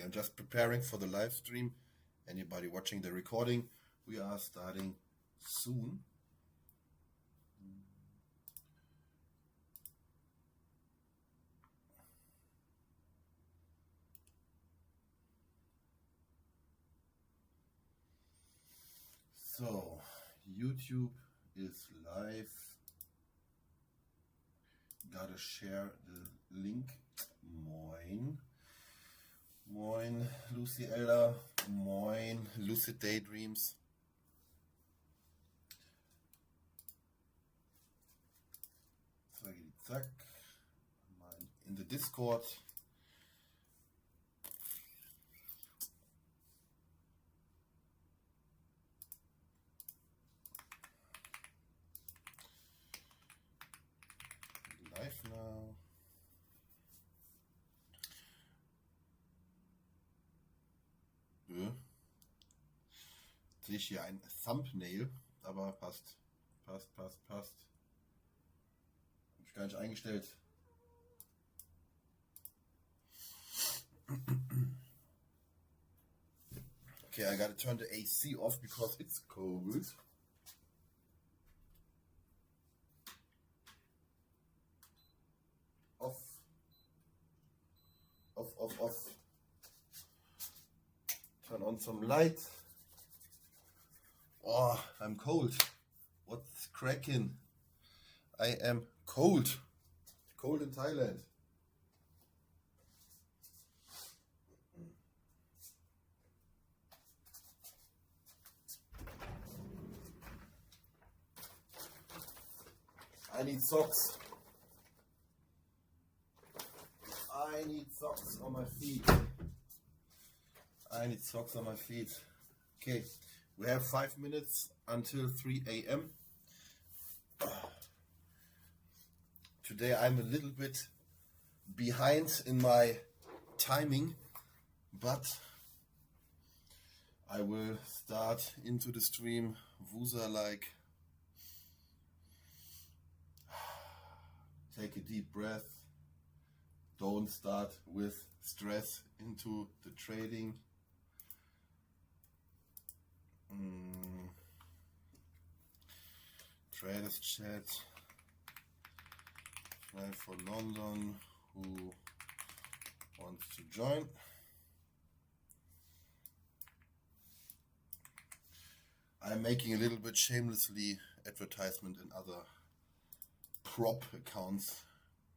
Okay, I'm just preparing for the live stream. Anybody watching the recording, we are starting soon. So, YouTube is live. Gotta share the link. Moin. Moin, Lucy Elder. Moin, Lucid Daydreams. Zack. In the Discord. Live now. Sehe ich hier ein Thumbnail, aber passt. Passt. Habe ich gar nicht eingestellt. Okay, I gotta turn the AC off because it's cold. Off. Turn on some light. Oh, I'm cold. What's cracking? I am cold. Cold in Thailand. I need socks. I need socks on my feet. Okay, we have 5 minutes until 3 a.m. Today I'm a little bit behind in my timing, but I will start into the stream Wusa-like. Take a deep breath. Don't start with stress into the trading. Traders chat. Fly for London. Who wants to join? I'm making a little bit shamelessly advertisement in other prop accounts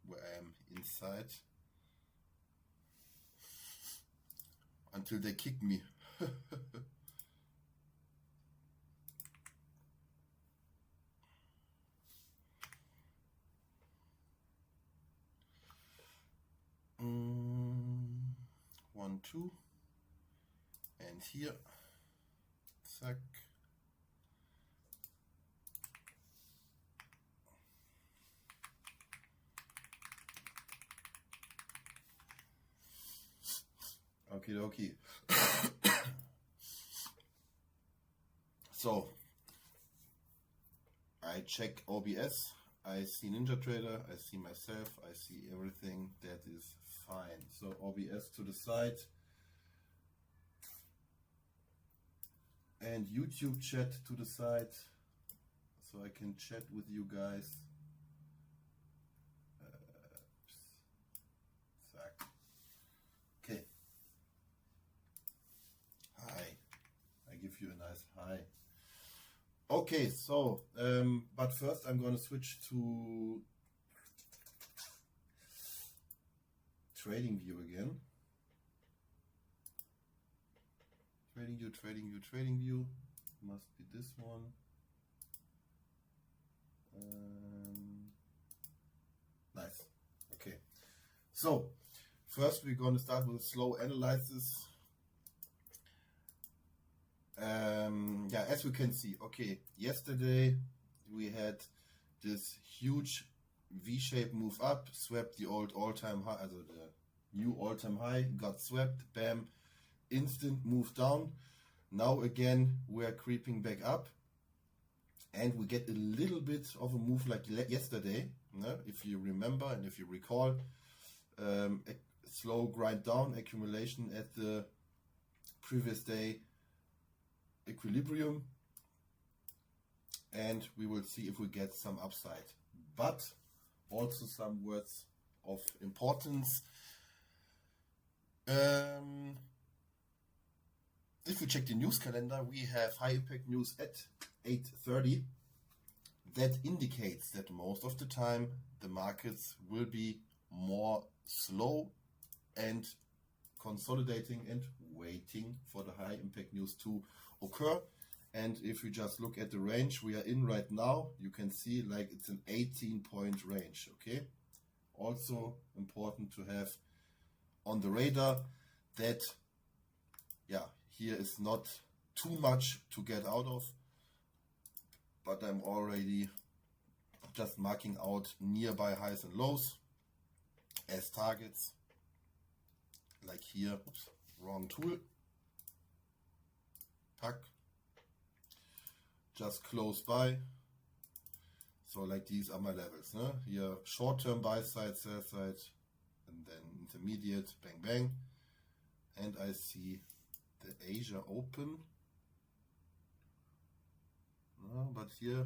where I am inside. Until they kick me. One, two, and here, zack. Okay. So, I check OBS, I see NinjaTrader, I see myself, I see everything, that is fine. So OBS to the side, and YouTube chat to the side, so I can chat with you guys. Okay. Hi. I give you a nice hi. Okay, so, but first I'm going to switch to TradingView again. TradingView. Must be this one. Nice. Okay. So, first we're going to start with a slow analysis. As we can see, okay, yesterday we had this huge V-shaped move up, swept the old all-time high, also the new all-time high, got swept, bam, instant move down. Now again we are creeping back up, and we get a little bit of a move like yesterday, if you remember and if you recall, slow grind down accumulation at the previous day equilibrium, and we will see if we get some upside. But also some words of importance. If we check the news calendar, we have high impact news at 8:30. That indicates that most of the time the markets will be more slow and consolidating and waiting for the high impact news to occur. And if you just look at the range we are in right now, you can see like it's an 18-point range. Okay, also important to have on the radar that here is not too much to get out of, but I'm already just marking out nearby highs and lows as targets, like here. Oops, wrong tool. Pack, just close by. So like these are my levels, né? Here short-term buy side, sell side, and then intermediate, bang bang. And I see the Asia open. No, but here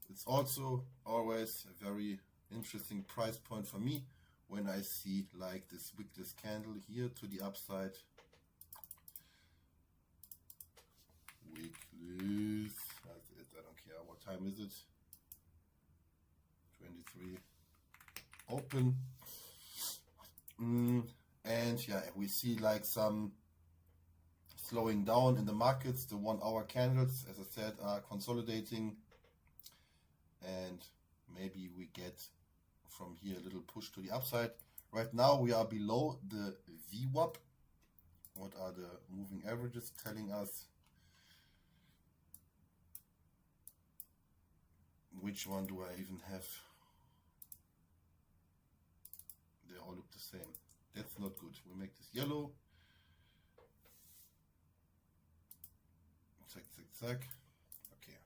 it's also always a very interesting price point for me when I see like this wickless candle here to the upside. Wickless, that's it, I don't care what time is it. 23 open. And yeah, we see like some slowing down in the markets. The 1 hour candles, as I said, are consolidating, and maybe we get from here a little push to the upside. Right now we are below the VWAP. What are the moving averages telling us? Which one do I even have? They all look the same. That's not good. We make this yellow. Zack, zack, zack. Okay.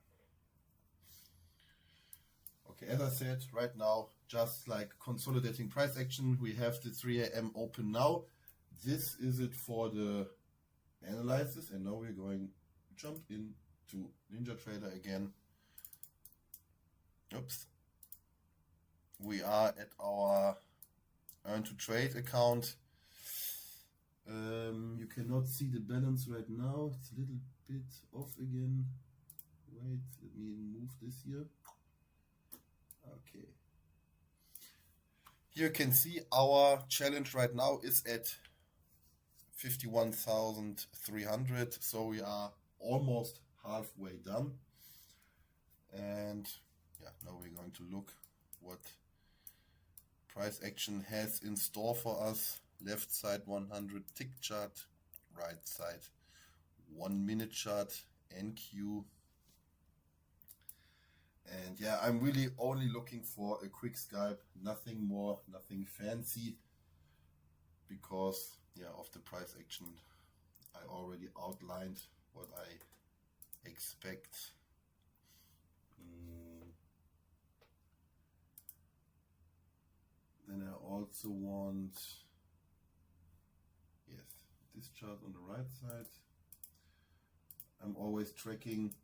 Okay, as I said, right now, just like consolidating price action, we have the 3 AM open now. This is it for the analysis, and now we're going to jump into NinjaTrader again. Oops. We are at our Earn2Trade account. You cannot see the balance right now. It's a little bit off again. Wait, let me move this here. Okay. Here you can see our challenge right now is at 51,300. So we are almost halfway done. And yeah, now we're going to look what price action has in store for us. Left side 100 tick chart, right side 1 minute chart, NQ. And yeah, I'm really only looking for a quick scalp, nothing more, nothing fancy, because yeah, of the price action I already outlined what I expect. Then I also want, yes, this chart on the right side. I'm always tracking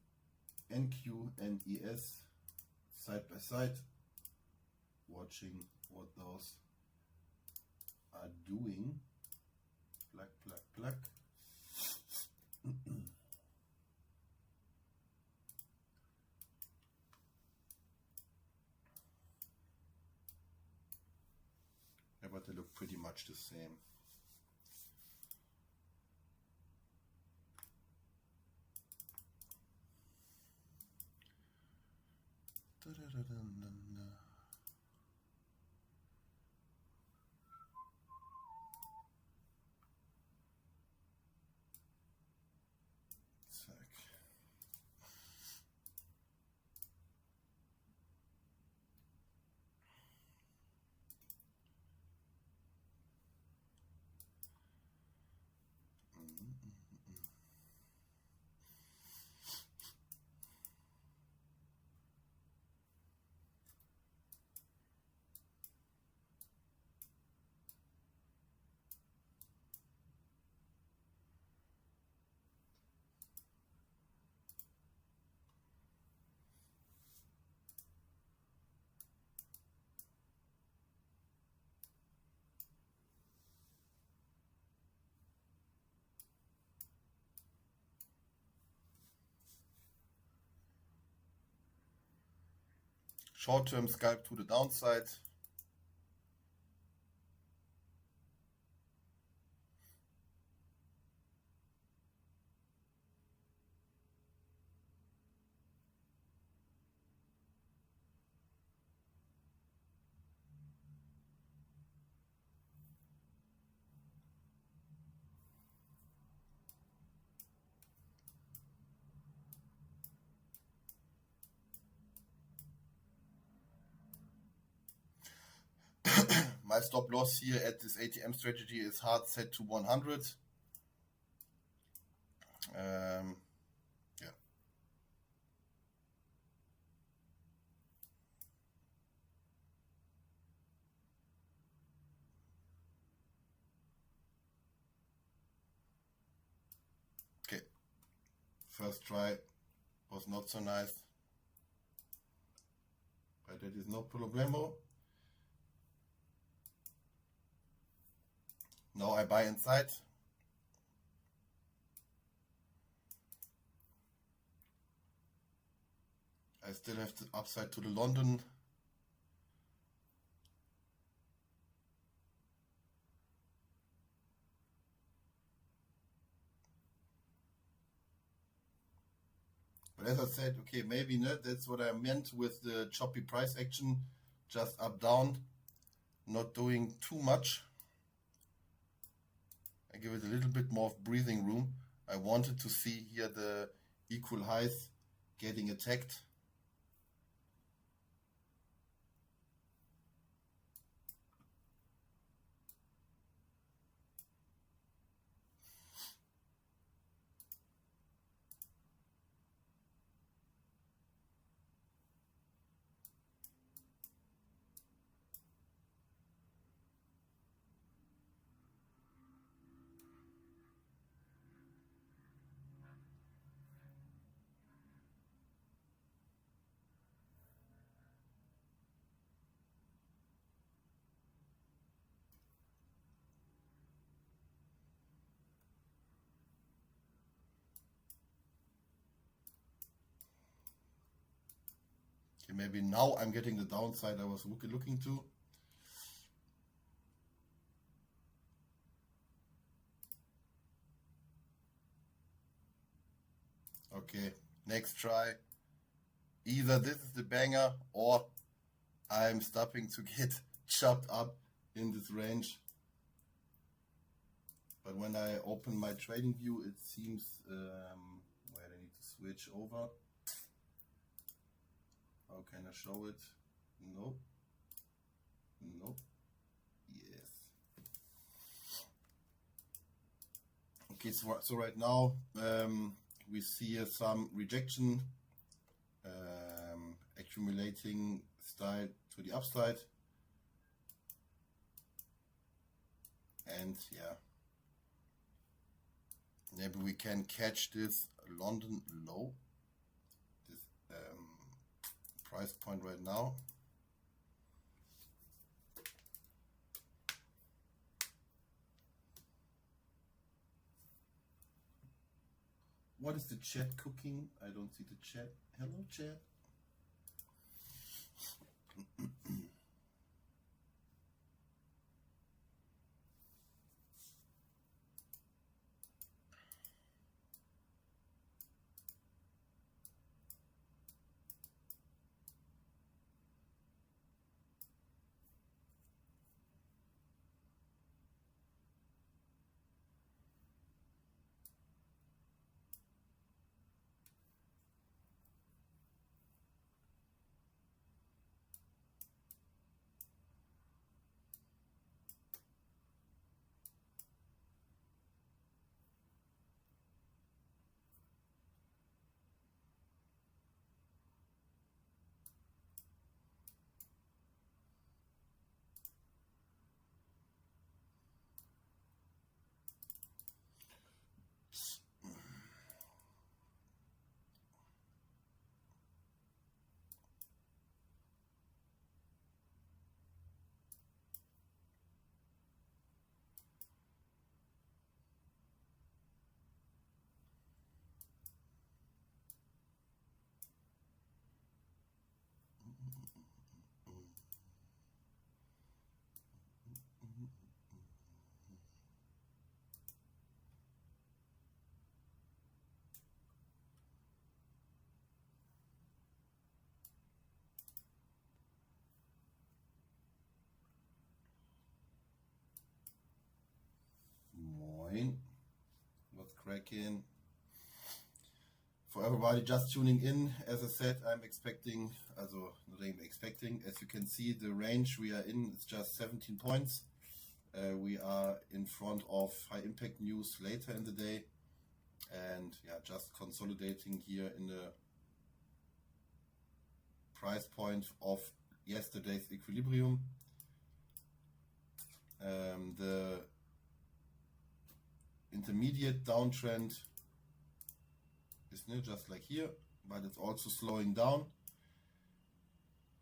NQ and ES side by side, watching what those are doing. Black, black, black. Yeah, but they look pretty much the same. short-term scalp to the downside. My stop loss here at this ATM strategy is hard set to 100. Yeah. Okay. First try was not so nice, but that is no problemo. Now I buy inside. I still have the upside to the London. But as I said, okay, maybe not. That's what I meant with the choppy price action, just up down, not doing too much. I give it a little bit more of breathing room. I wanted to see here the equal highs getting attacked. Okay, maybe now I'm getting the downside I was looking to. Okay, next try. Either this is the banger or I'm starting to get chopped up in this range. But when I open my trading view, it seems where I need to switch over. How can I show it? Nope. Nope. Yes. Okay, so right now we see some rejection accumulating style to the upside. And yeah, maybe we can catch this London low, this price point right now. What is the chat cooking? I don't see the chat. Hello, chat. cracking. For everybody just tuning in, as I said, I'm expecting, also not even expecting, as you can see, the range we are in is just 17 points. We are in front of high impact news later in the day, and yeah, just consolidating here in the price point of yesterday's equilibrium. The intermediate downtrend is just like here, but it's also slowing down.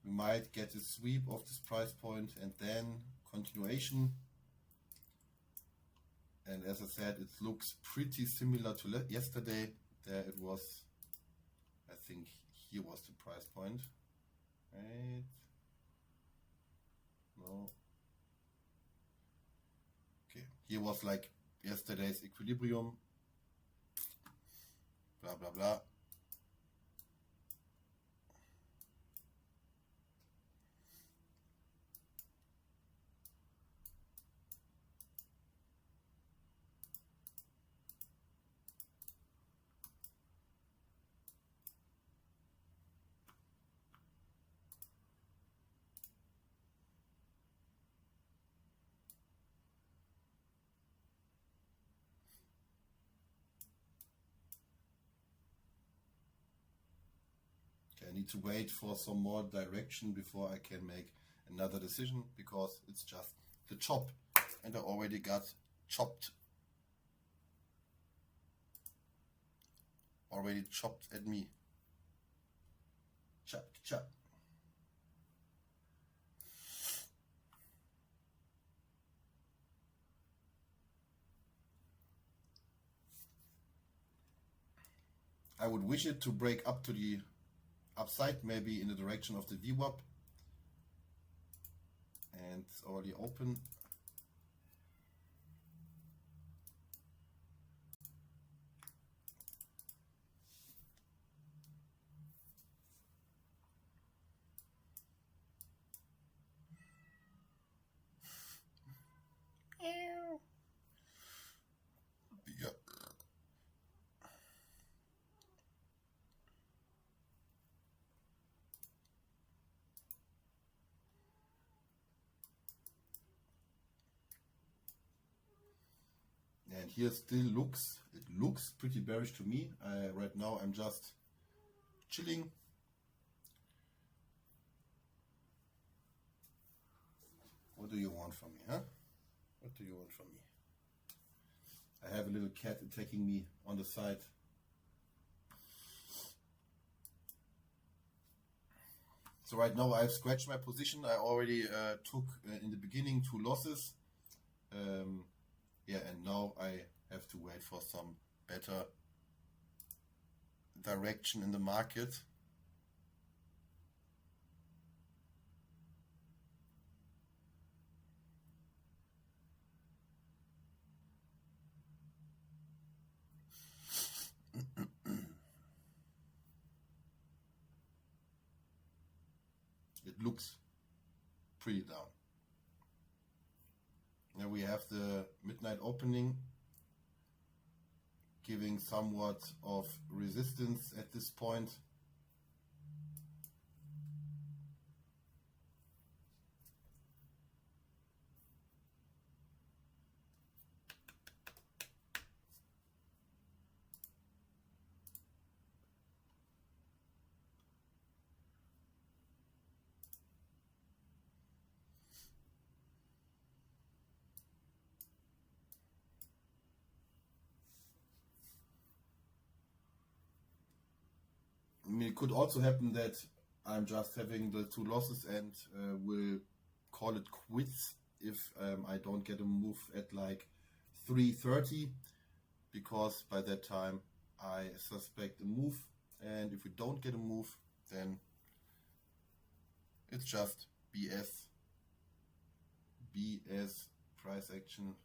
We might get a sweep of this price point and then continuation. And as I said, it looks pretty similar to yesterday. There it was, I think here was the price point, right? No. Okay, here was like yesterday's equilibrium, blah blah blah. I need to wait for some more direction before I can make another decision, because it's just the chop, and I already got chopped at me. Chop, chop. I would wish it to break up to the upside, maybe in the direction of the VWAP, and it's already open. And here still looks pretty bearish to me. Right now I'm just chilling. What do you want from me, huh? What do you want from me? I have a little cat attacking me on the side. So right now I've scratched my position. I already took in the beginning 2 losses. Yeah, and now I have to wait for some better direction in the market. It looks pretty down. Now we have the midnight opening giving somewhat of resistance at this point. I mean, it could also happen that I'm just having the 2 losses and will call it quits if I don't get a move at like 3:30, because by that time I suspect a move, and if we don't get a move, then it's just BS price action.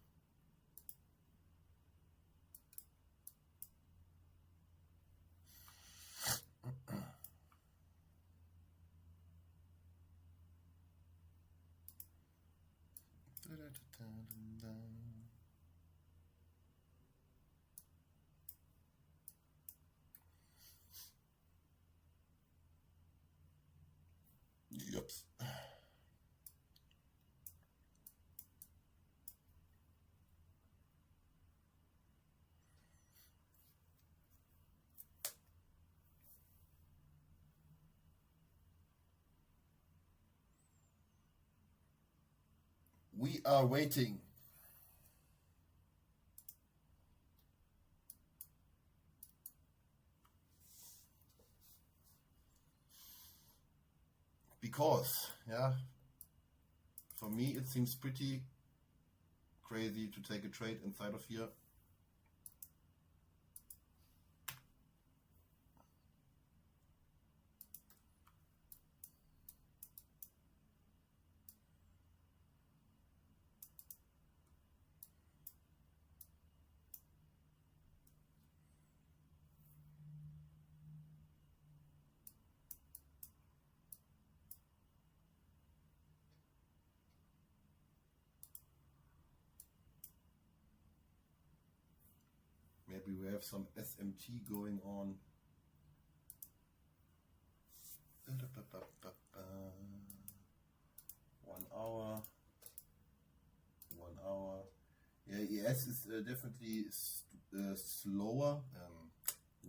Oops. We are waiting. Because, yeah, for me it seems pretty crazy to take a trade inside of here. Maybe we have some SMT going on. 1 hour. 1 hour. Yeah, ES is definitely slower,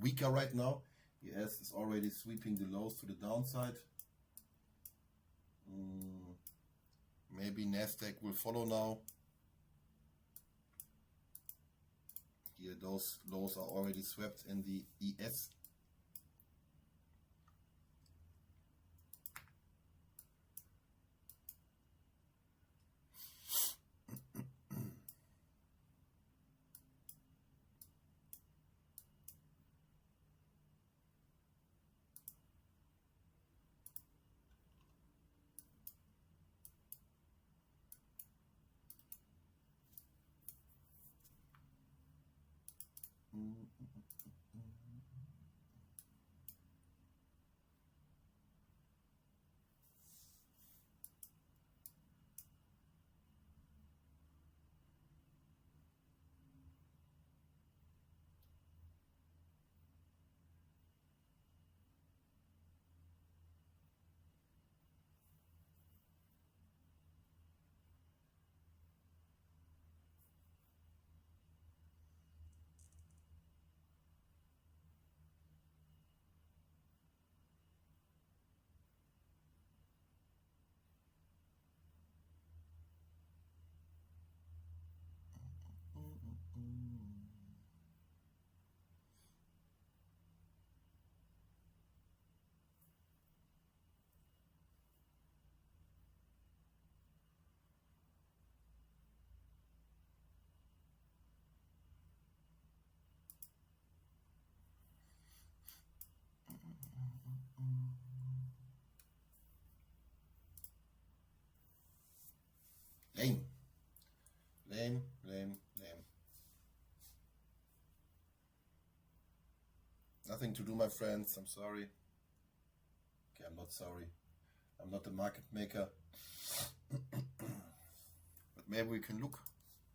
weaker right now. ES is already sweeping the lows to the downside. Maybe Nasdaq will follow now. Here, those lows are already swept in the ES. Lame. Lame, lame, lame. Nothing to do, my friends. I'm sorry. Okay, I'm not sorry. I'm not a market maker. But maybe we can look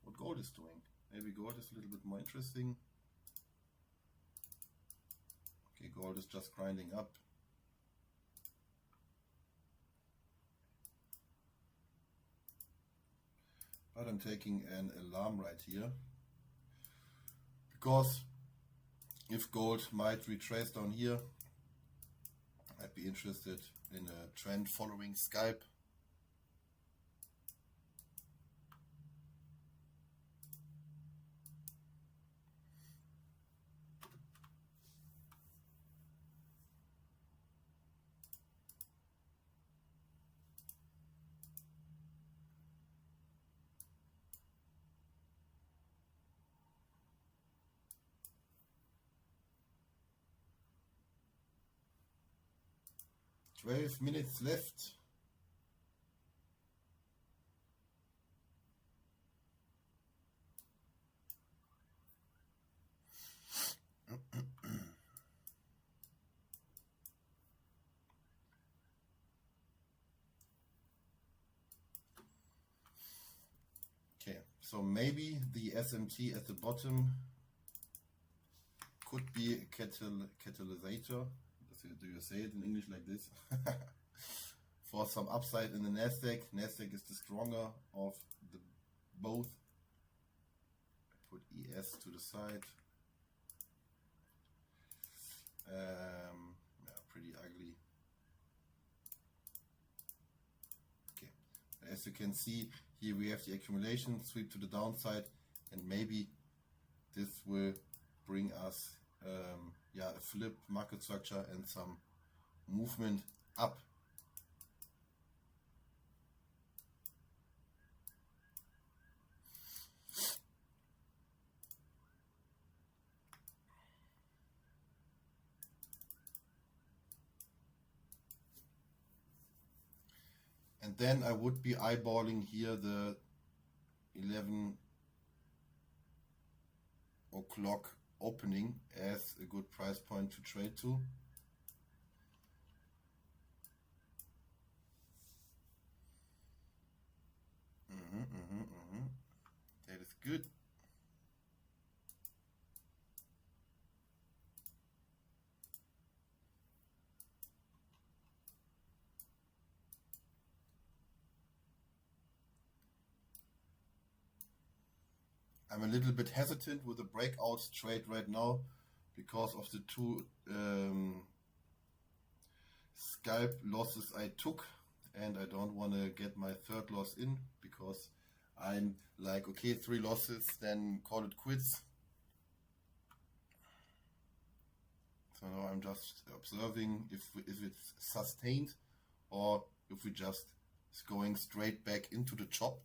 what gold is doing. Maybe gold is a little bit more interesting. Okay, gold is just grinding up. But I'm taking an alarm right here, because if gold might retrace down here, I'd be interested in a trend following scalp. Twelve minutes left. Okay, so maybe the SMT at the bottom could be a catalysator. Do you say it in English like this? for some upside in the Nasdaq. Nasdaq is the stronger of the both. I put ES to the side. Yeah, pretty ugly. Okay, as you can see, here we have the accumulation, sweep to the downside, and maybe this will bring us yeah, a flip market structure and some movement up. And then I would be eyeballing here the 11 o'clock opening as a good price point to trade to. That is good. I'm a little bit hesitant with the breakout trade right now because of the two scalp losses I took, and I don't want to get my third loss in because I'm like, okay, 3 losses, then call it quits. So now I'm just observing if it's sustained or if we just going straight back into the chop.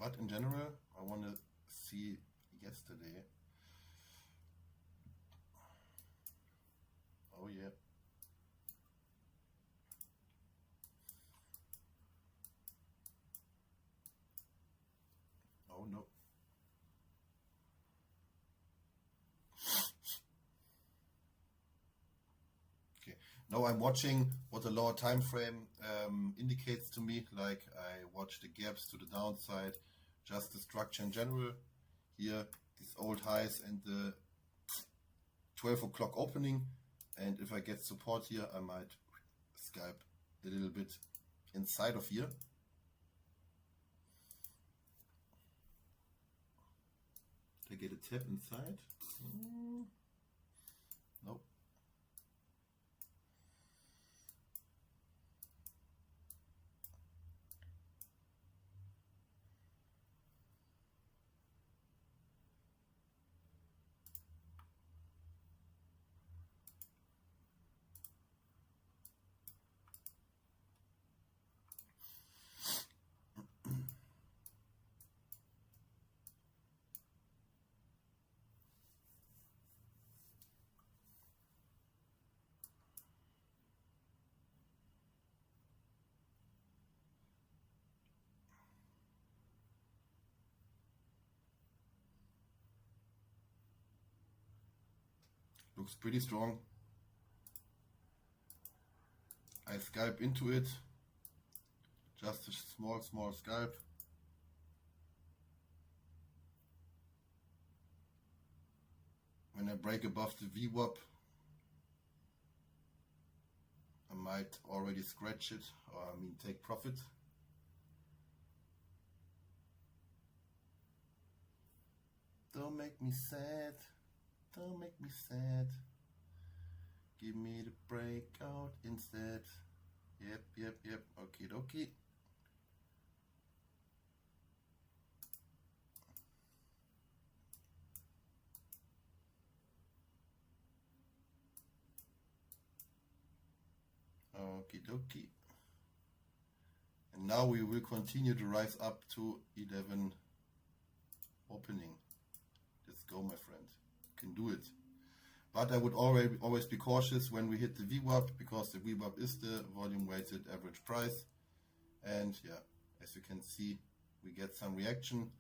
But in general, I want to see yesterday. Oh yeah. Oh no. Okay. Now I'm watching what the lower time frame indicates to me. Like I watch the gaps to the downside, just the structure in general. Here, these old highs and the 12 o'clock opening. And if I get support here, I might scalp a little bit inside of here. Did I get a tap inside? Nope. Looks pretty strong. I scalp into it. Just a small scalp. When I break above the VWAP, I might already scratch it, or I mean take profit. Don't make me sad. Don't make me sad. Give me the breakout instead. Yep. Okie dokie. Okie dokie. And now we will continue to rise up to 11 opening. Let's go, my friend. Can do it. But I would always be cautious when we hit the VWAP, because the VWAP is the volume weighted average price. And yeah, as you can see, we get some reaction.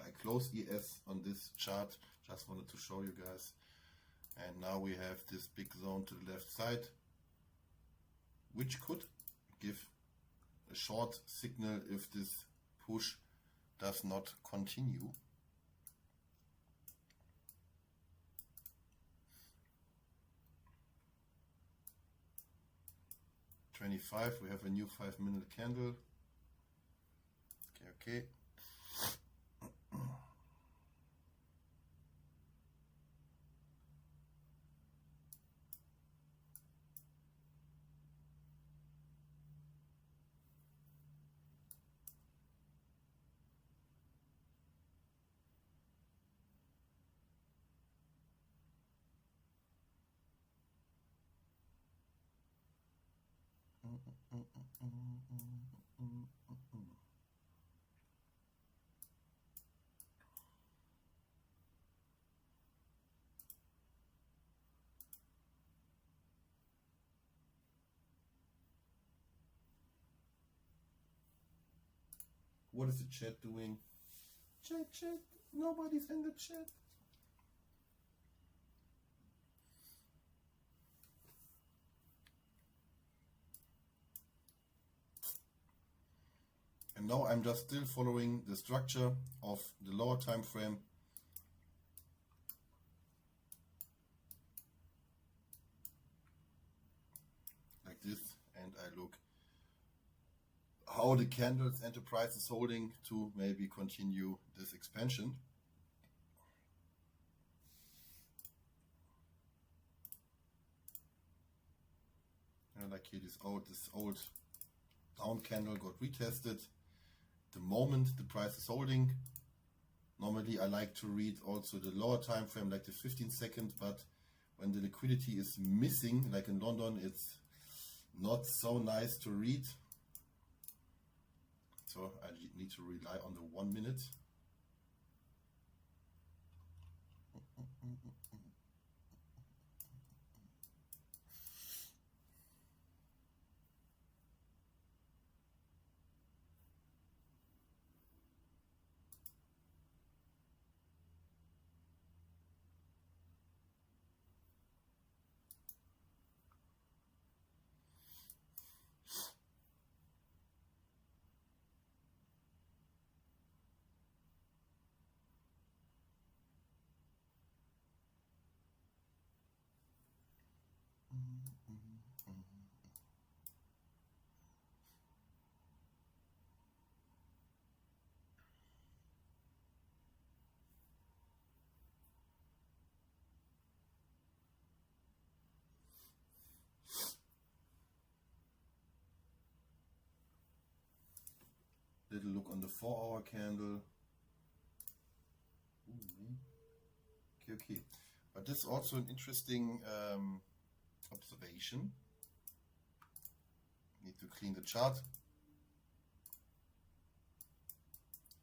I close ES on this chart, just wanted to show you guys. And now we have this big zone to the left side, which could give a short signal if this push does not continue. $25, we have a new 5-minute candle. Okay. What is the chat doing? Chat, nobody's in the chat. And now I'm just still following the structure of the lower time frame. Like this, and I look how the candles enterprise is holding to maybe continue this expansion. And like here, this old down candle got retested. The moment the price is holding, normally I like to read also the lower time frame, like the 15-second, but when the liquidity is missing, like in London, it's not so nice to read. So I need to rely on the 1 minute. Little look on the 4-hour candle. Okay. But this is also an interesting observation. Need to clean the chart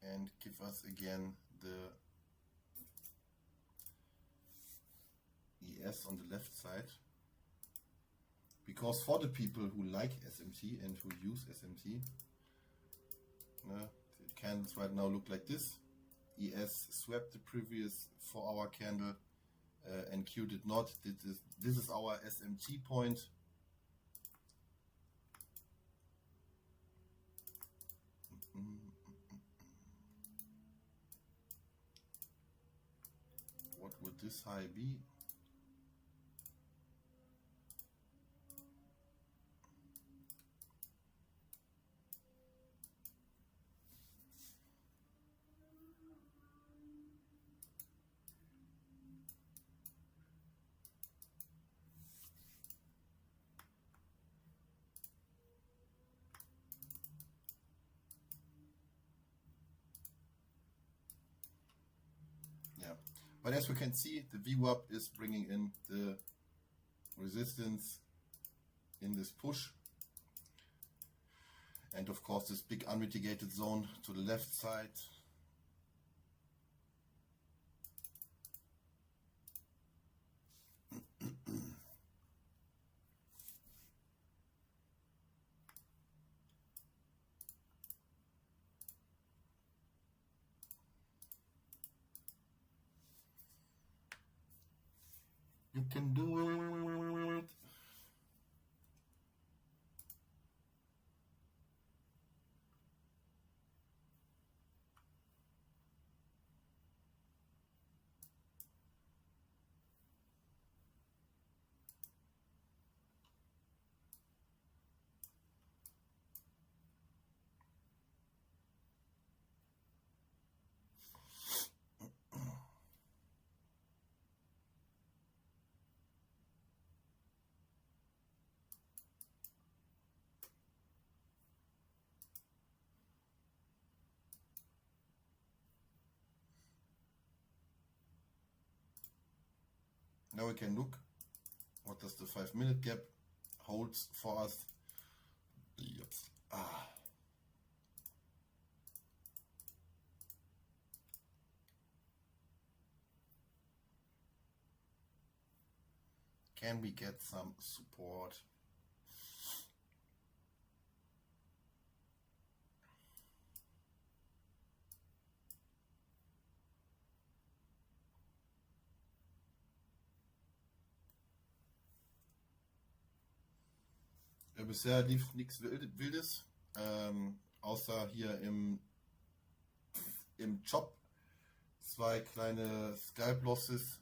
and give us again the ES on the left side. Because for the people who like SMT and who use SMT, the candles right now look like this. ES swept the previous 4-hour candle and Q did not. This is our SMT point. What would this high be? But as we can see, the VWAP is bringing in the resistance in this push. And of course, this big unmitigated zone to the left side. You can do it. Now we can look what does the 5-minute gap holds for us. Yes. Can we get some support? Bisher lief nichts Wildes, außer hier im Job 2 kleine Scalp Losses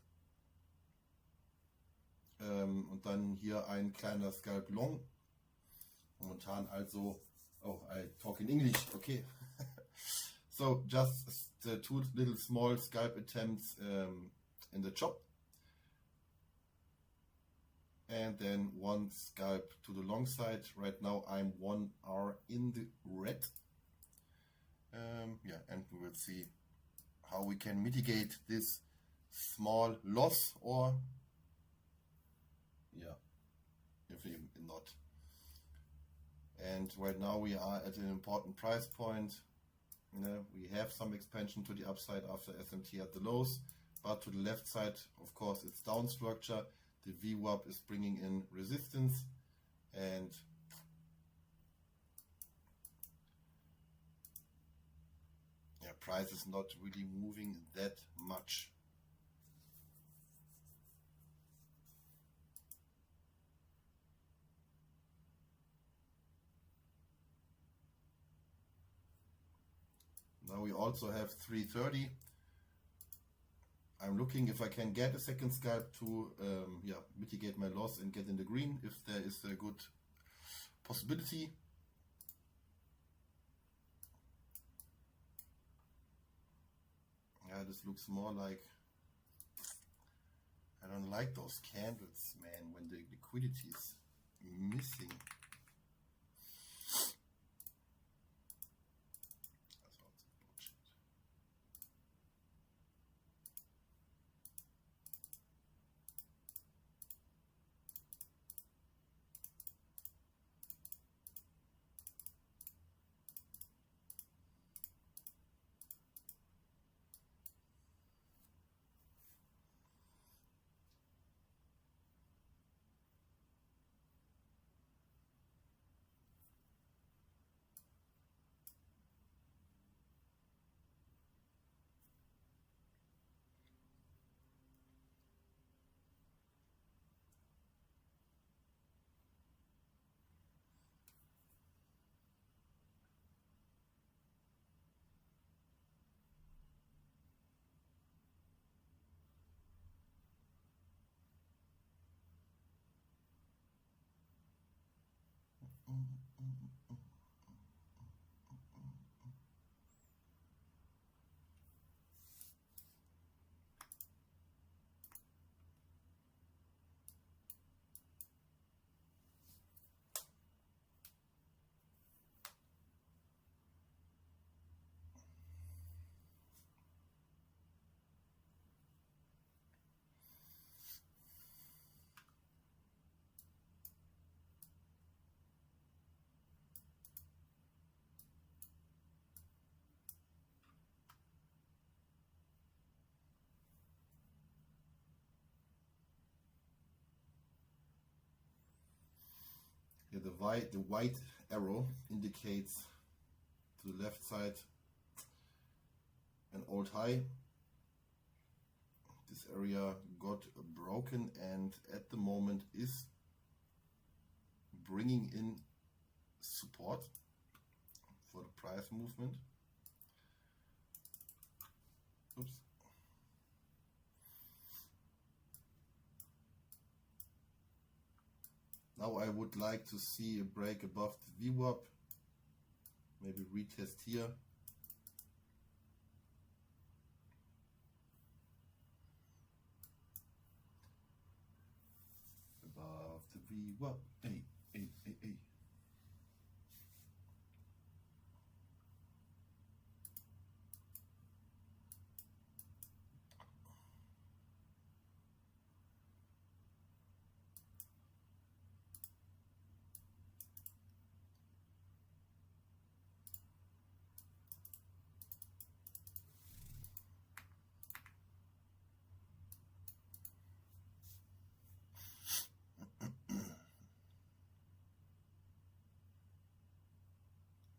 und dann hier ein kleiner Scalp Long. Momentan also, oh, I talk in English, okay. So just the 2 little small scalp attempts in the job. And then 1 scalp to the long side. Right now I'm 1 hour in the red. Yeah, and we will see how we can mitigate this small loss, or yeah, if even not. And right now we are at an important price point. We have some expansion to the upside after SMT at the lows, but to the left side, of course, it's down structure. The VWAP is bringing in resistance, and yeah, price is not really moving that much. Now we also have 330. I'm looking if I can get a second scalp to yeah, mitigate my loss and get in the green, if there is a good possibility. Yeah, this looks more like, I don't like those candles, man, when the liquidity is missing. white arrow indicates to the left side an old high. This area got broken and at the moment is bringing in support for the price movement. Oops. Now I would like to see a break above the VWAP, maybe retest here. Above the VWAP, hey.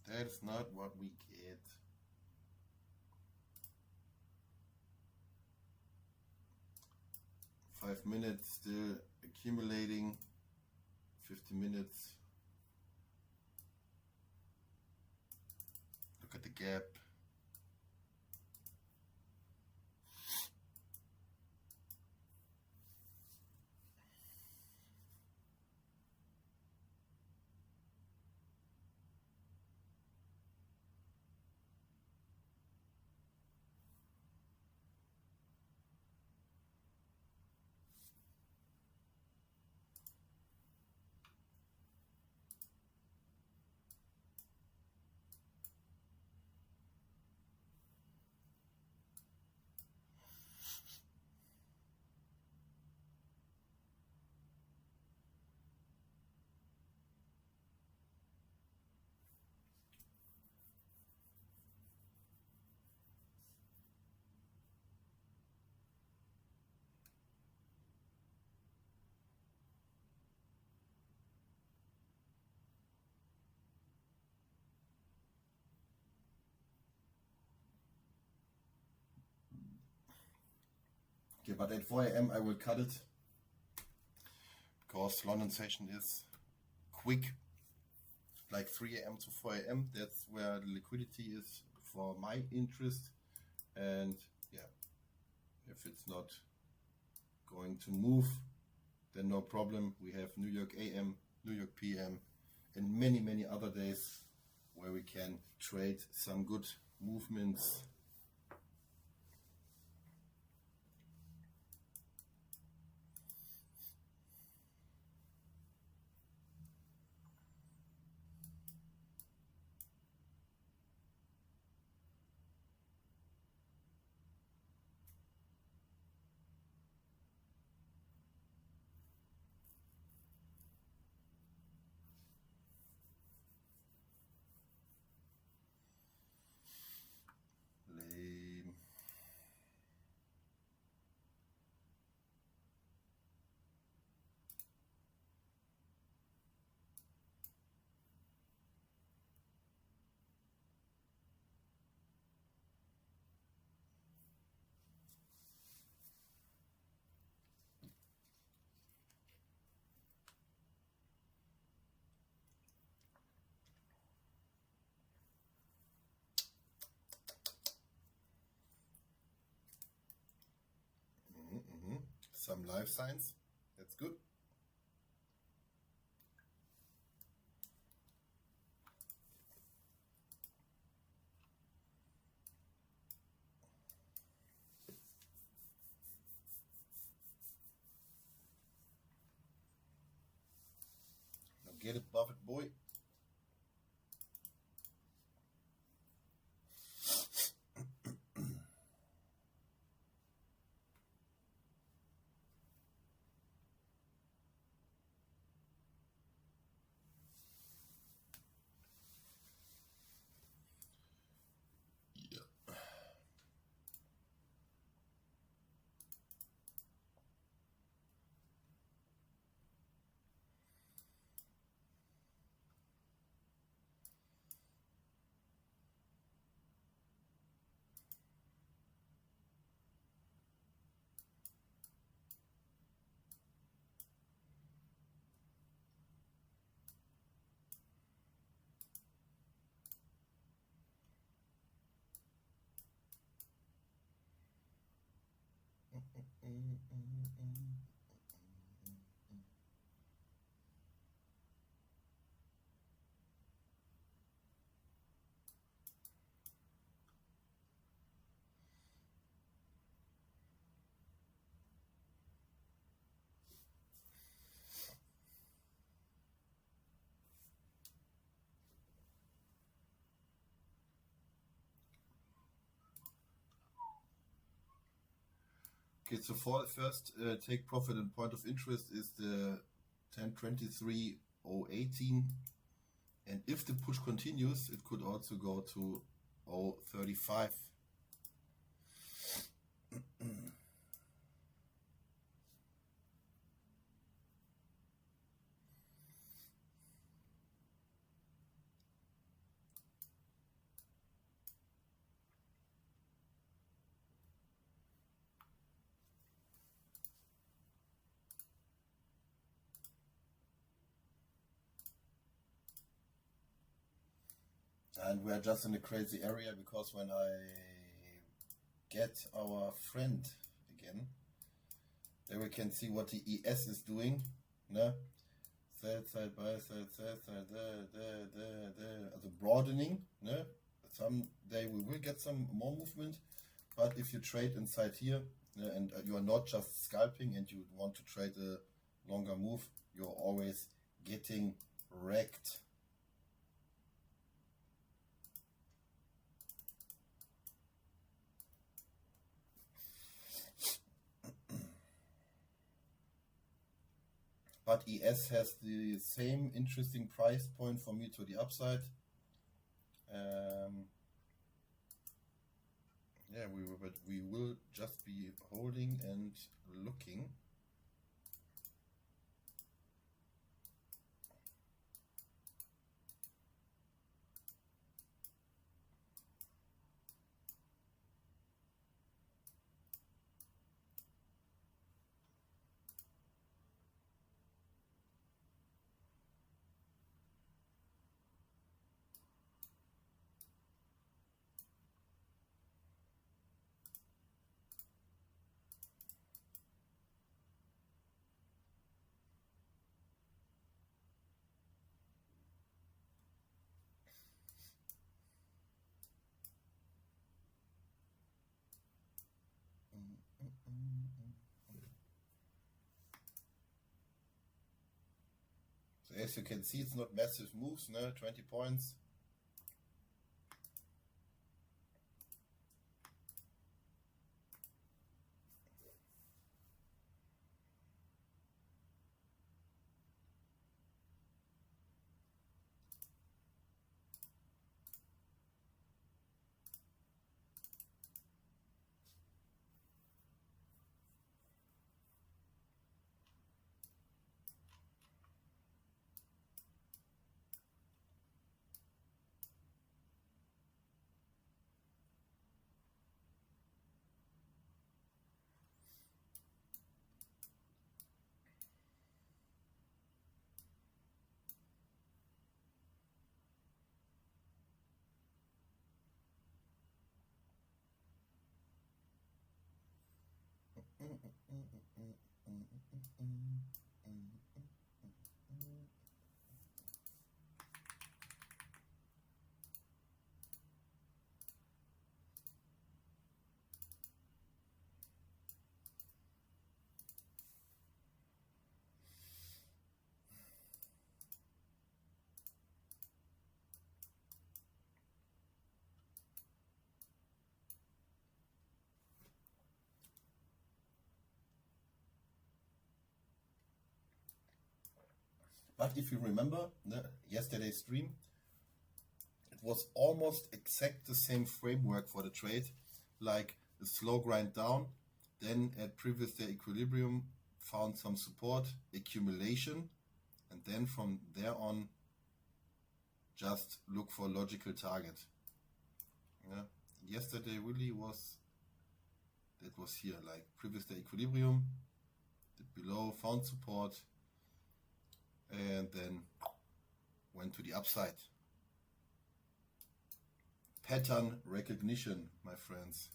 That's not what we get. Five minutes still accumulating. 50 minutes. Look at the gap. Okay, but at 4 AM I will cut it because London session is quick, like 3 AM to 4 AM. That's where the liquidity is for my interest, and yeah, if it's not going to move, then no problem. We have New York AM, New York PM, and many other days where we can trade some good movements. Some life signs, that's good. Now get it, Buffett boy. Okay, so first take profit and point of interest is the 10.23.018, and if the push continues, it could also go to 0.35. And we are just in a crazy area because when I get our friend again, there we can see what the ES is doing. Ne? Sell side, buy side, sell side, also broadening. Ne? Someday we will get some more movement, but if you trade inside here and you are not just scalping and you want to trade a longer move, you're always getting wrecked. But ES has the same interesting price point for me to the upside. Yeah, we will just be holding and looking. So as you can see, it's not massive moves, no? 20 points. But if you remember yesterday's stream, it was almost exact the same framework for the trade, like a slow grind down, then at previous day equilibrium found some support, accumulation, and then from there on just look for a logical target. Yeah. Yesterday really was here, like previous day equilibrium, did below, found support, and then went to the upside. Pattern recognition, my friends.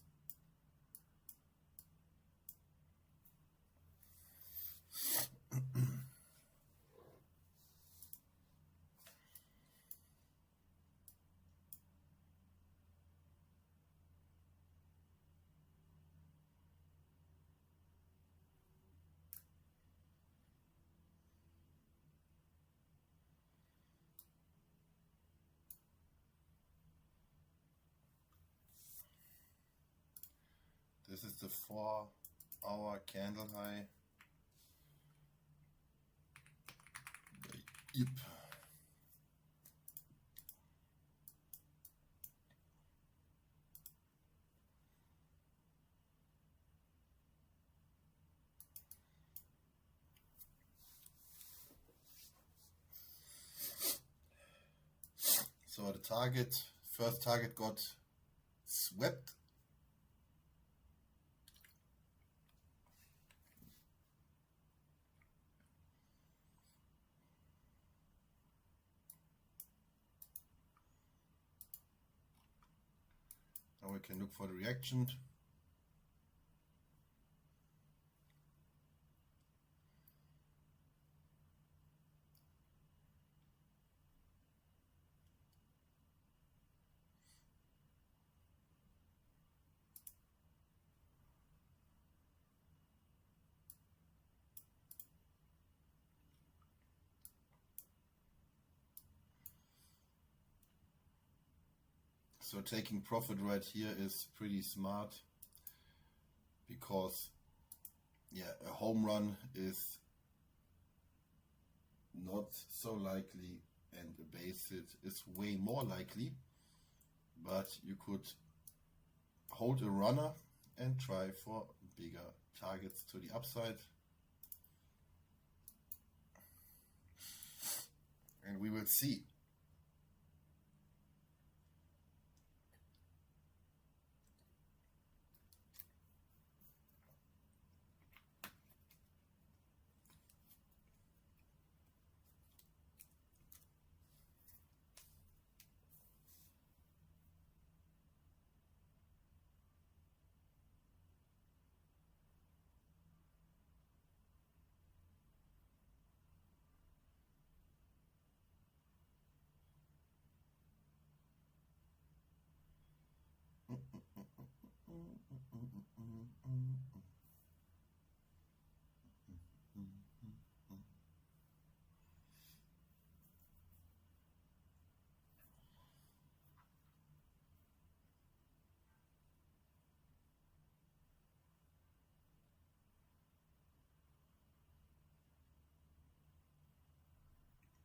This is the 4-hour candle high. Yep. So the target, first target got swept. Now we can look for the reaction. So taking profit right here is pretty smart, because a home run is not so likely and a base hit is way more likely, but you could hold a runner and try for bigger targets to the upside. And we will see.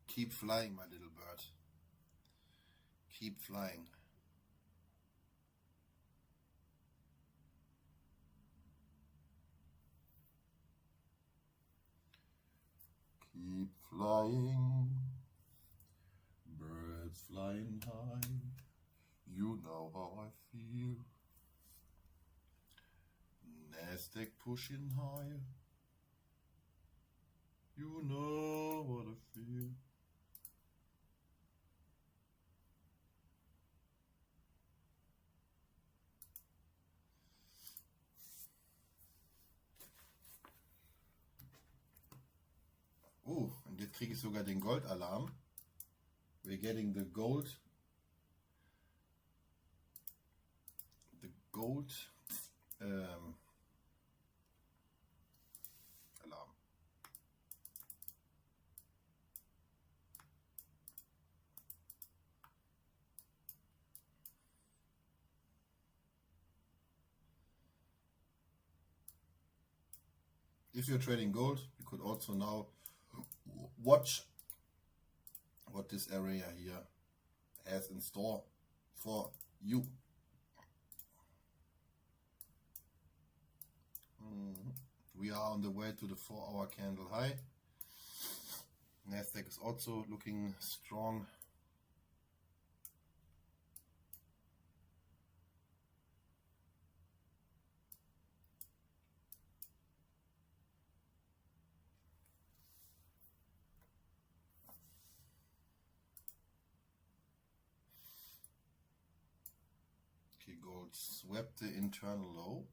Keep flying, my little bird. Keep flying. Keep flying, birds flying high. You know how I feel. Nasdaq pushing high. You know what I feel. Oh, und jetzt kriege ich sogar den Goldalarm. We're getting the gold. The gold alarm. If you're trading gold, you could also now watch what this area here has in store for you. We are on the way to the 4-hour candle high. Nasdaq is also looking strong. Gold swept the internal low.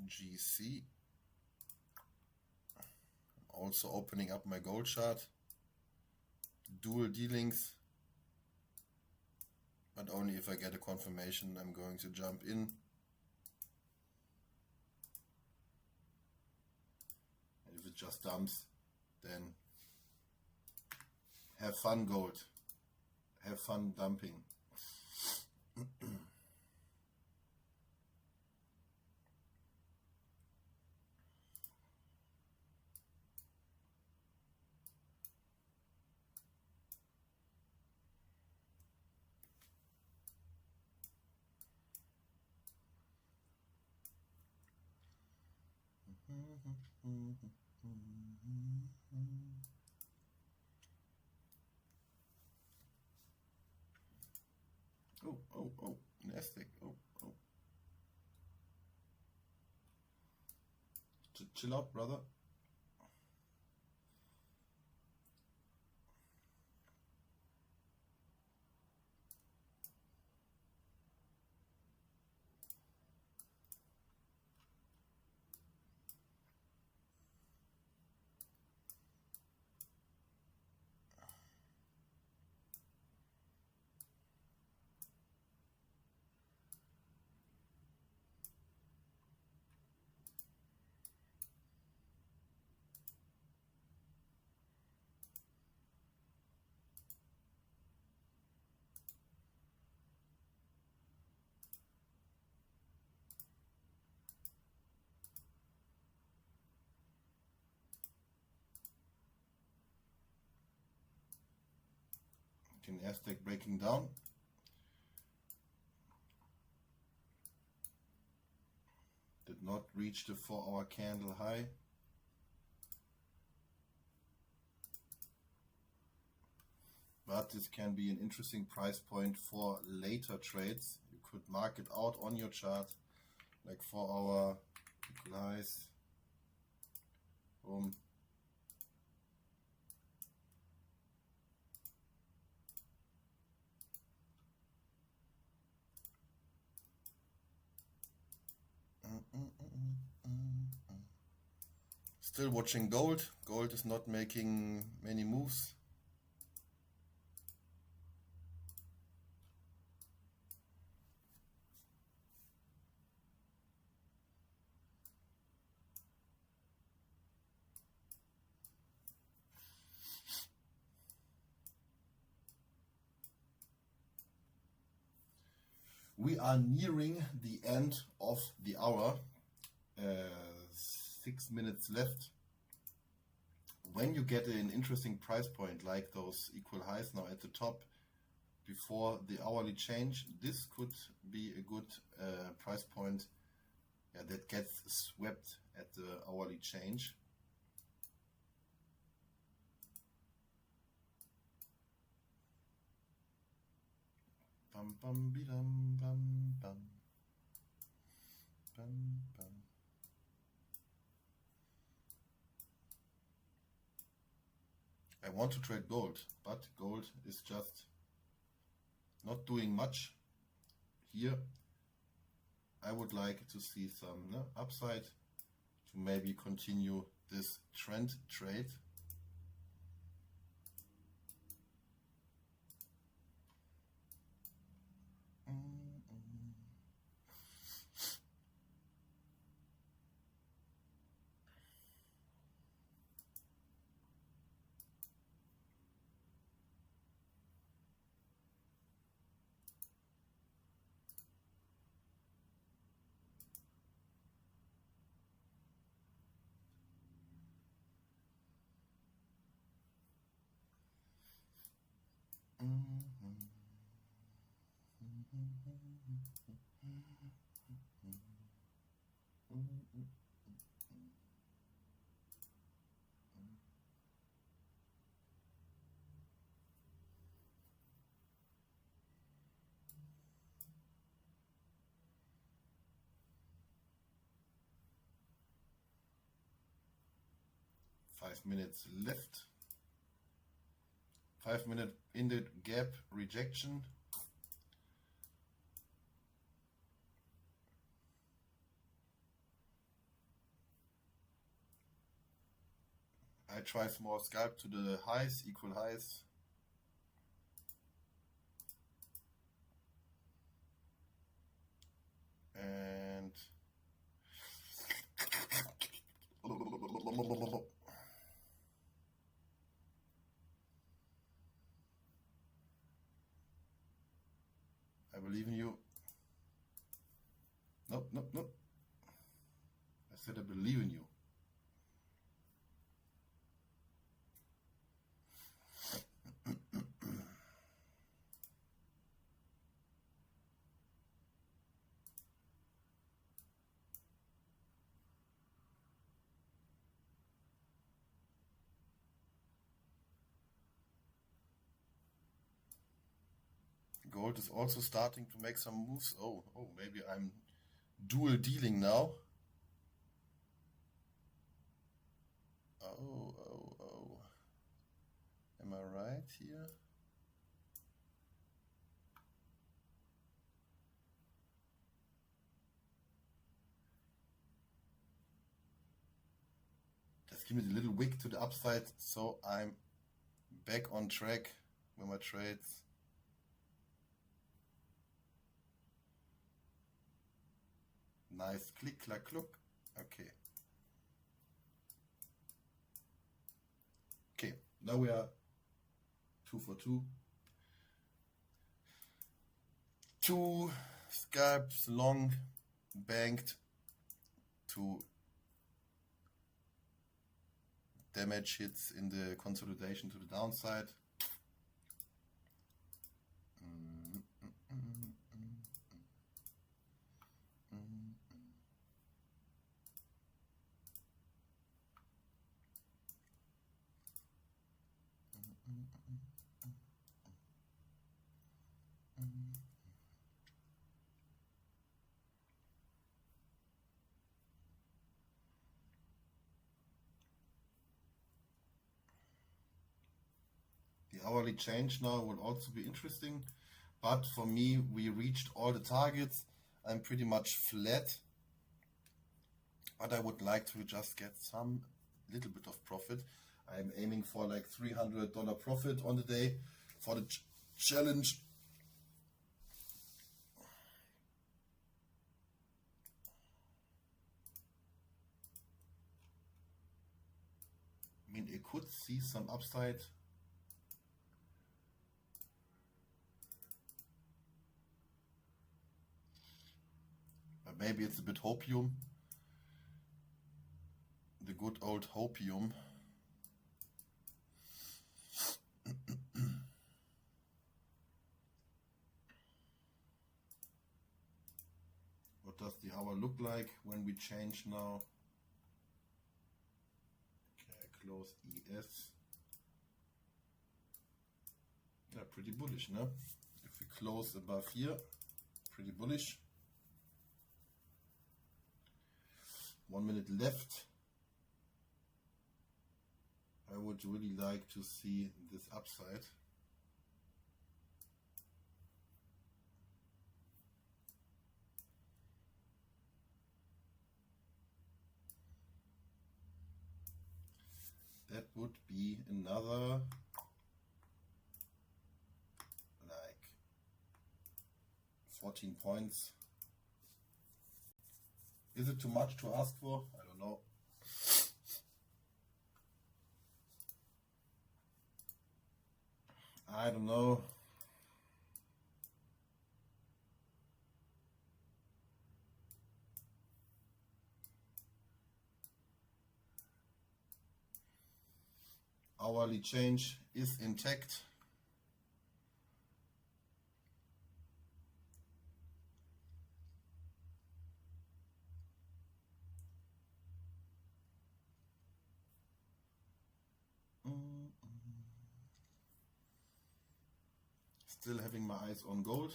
GC. Also opening up my gold chart. Dual dealings. But only if I get a confirmation I'm going to jump in. just dumps, then have fun, gold. Have fun dumping. Oh, Nasdaq. Oh. Chill out, brother. Nasdaq breaking down. Did not reach the 4-hour candle high. But this can be an interesting price point for later trades. You could mark it out on your chart, like 4-hour highs. Boom. Still watching gold. Gold is not making many moves. We are nearing the end of the hour. 6 minutes left. When you get an interesting price point like those equal highs now at the top before the hourly change, this could be a good price point that gets swept at the hourly change. Bum bum bidum bum bum bum bum. I want to trade gold, but gold is just not doing much. Here I would like to see some upside to maybe continue this trend trade. Five minutes left. 5 minute in the gap rejection. I try small scalp to the highs, equal highs. And believe in you. Nope, nope, nope. I said I believe in you. Gold is also starting to make some moves. Oh, maybe I'm dual dealing now. Oh. Am I right here? Just give me the little wick to the upside so I'm back on track with my trades. Nice click, clack, cluck. Okay. Okay, now we are 2 for 2. 2 scalps long banked to damage hits in the consolidation to the downside. The hourly change now will also be interesting, but for me, we reached all the targets. I'm pretty much flat, but I would like to just get some little bit of profit. I'm aiming for like $300 profit on the day for the challenge. I mean, it could see some upside. But maybe it's a bit hopium. The good old hopium. What does the hour look like when we change now? Okay, close ES. Yeah, pretty bullish, no? If we close above here, pretty bullish. 1 minute left. I would really like to see this upside. That would be another like 14 points. Is it too much to ask for? I don't know. I don't know. Hourly change is intact. Still having my eyes on gold.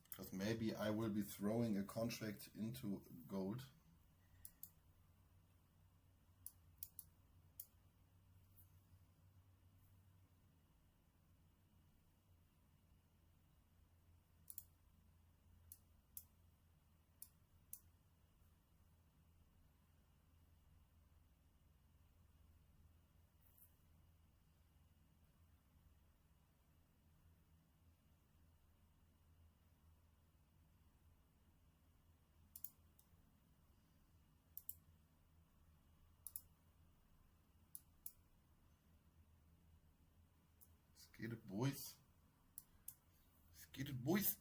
Because maybe I will be throwing a contract into gold. get it, boys. Let's get it, boys.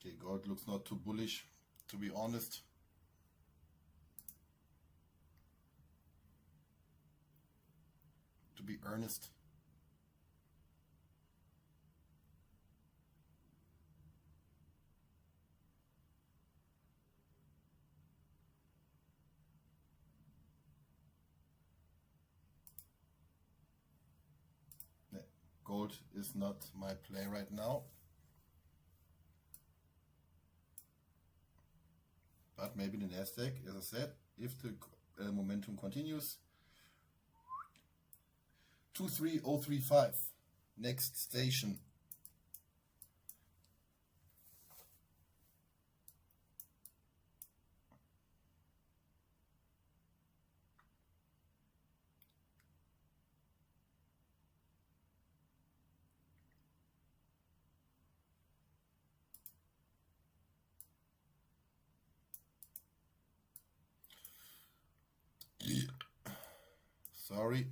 Okay, gold looks not too bullish, to be honest. To be earnest. Gold is not my play right now. But maybe the Nasdaq, as I said, if the momentum continues. 23035, next station.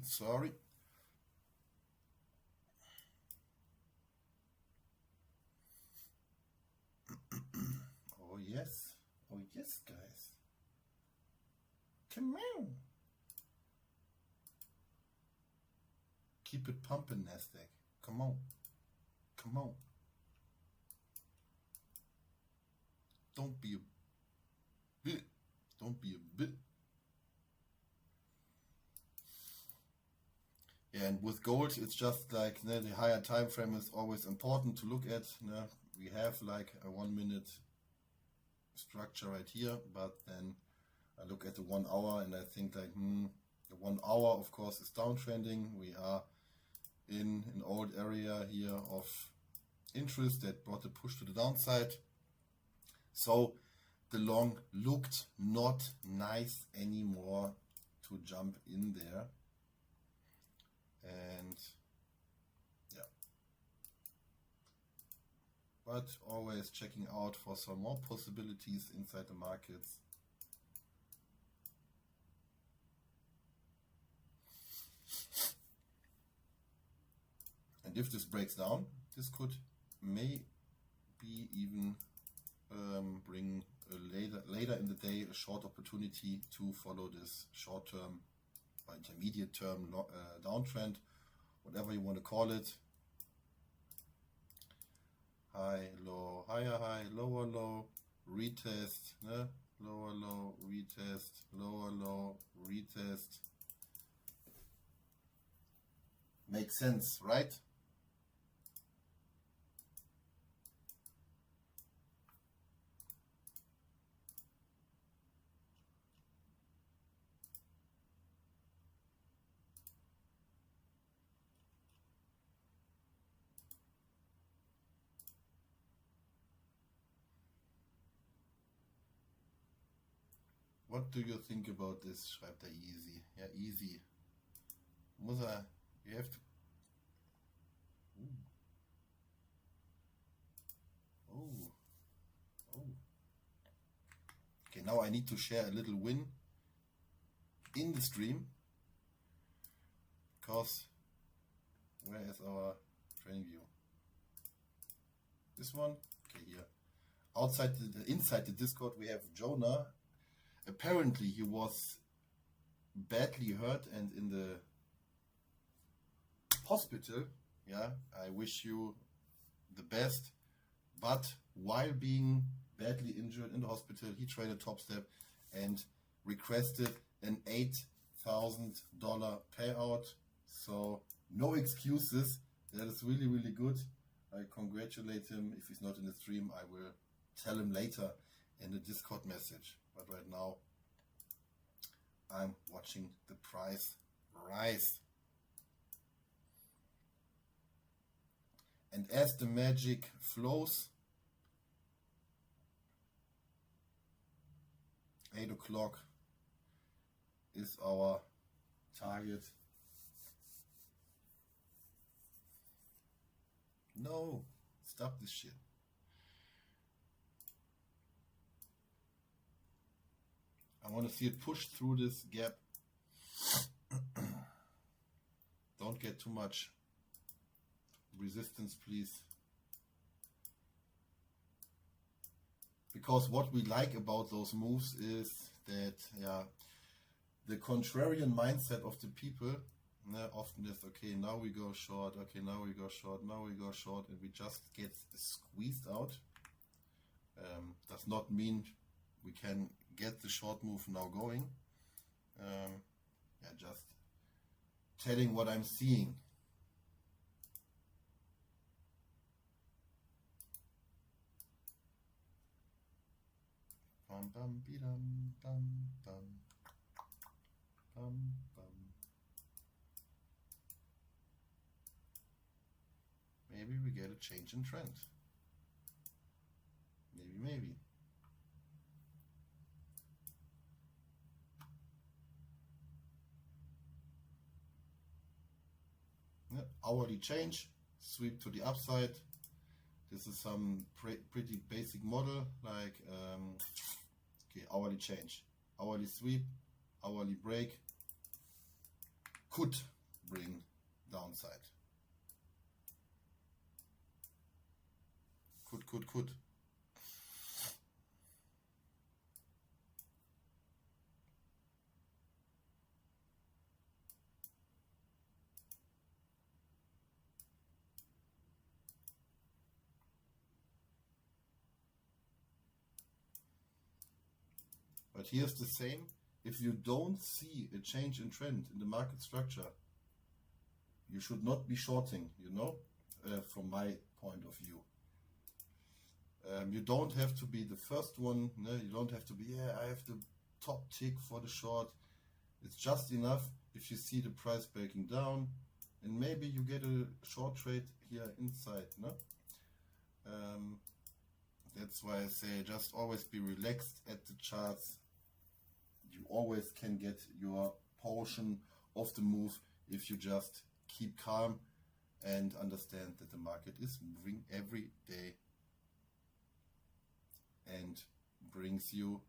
Sorry. Oh yes, guys. Come on. Keep it pumping, Nasdaq. Come on. Don't be a bit. Yeah, and with gold, it's just like the higher time frame is always important to look at. We have like a 1 minute structure right here, but then I look at the 1 hour and I think like, the 1 hour of course is downtrending. We are in an old area here of interest that brought the push to the downside. So the long looked not nice anymore to jump in there. And yeah, but always checking out for some more possibilities inside the markets. And if this breaks down, this could maybe even bring later in the day a short opportunity to follow this short-term or intermediate-term downtrend, whatever you want to call it. High, low, higher, high, lower, low, retest, lower, low, retest, lower, low, retest. Makes sense, right? What do you think about this? Schreibt er easy. Ja, easy. You have to. Oh. Okay, now I need to share a little win in the stream. Because where is our trading view? This one? Okay, here. Inside the Discord we have Jonah. Apparently he was badly hurt and in the hospital. Yeah, I wish you the best. But while being badly injured in the hospital, he traded Topstep and requested an $8,000 payout. So no excuses. That is really, really good. I congratulate him. If he's not in the stream, I will tell him later in the Discord message. But right now, I'm watching the price rise. And as the magic flows, 8 o'clock is our target. No, stop this shit. I want to see it push through this gap. Don't get too much resistance, please. Because what we like about those moves is that, yeah, the contrarian mindset of the people often is, okay, now we go short, okay, now we go short, now we go short, and we just get squeezed out. Does not mean we can get the short move now going. Yeah, just telling what I'm seeing. Bum bum bidum bum bum bum bum. Maybe we get a change in trend. Maybe. Yeah, hourly change, sweep to the upside. This is some pretty basic model, like okay, hourly change, hourly sweep, hourly break could bring downside. Could. But here's the same. If you don't see a change in trend in the market structure, you should not be shorting, from my point of view. You don't have to be the first one. No? You don't have to be, I have the top tick for the short. It's just enough if you see the price breaking down, and maybe you get a short trade here inside. No? That's why I say just always be relaxed at the charts. You always can get your portion of the move if you just keep calm and understand that the market is moving every day and brings you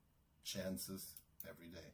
chances every day.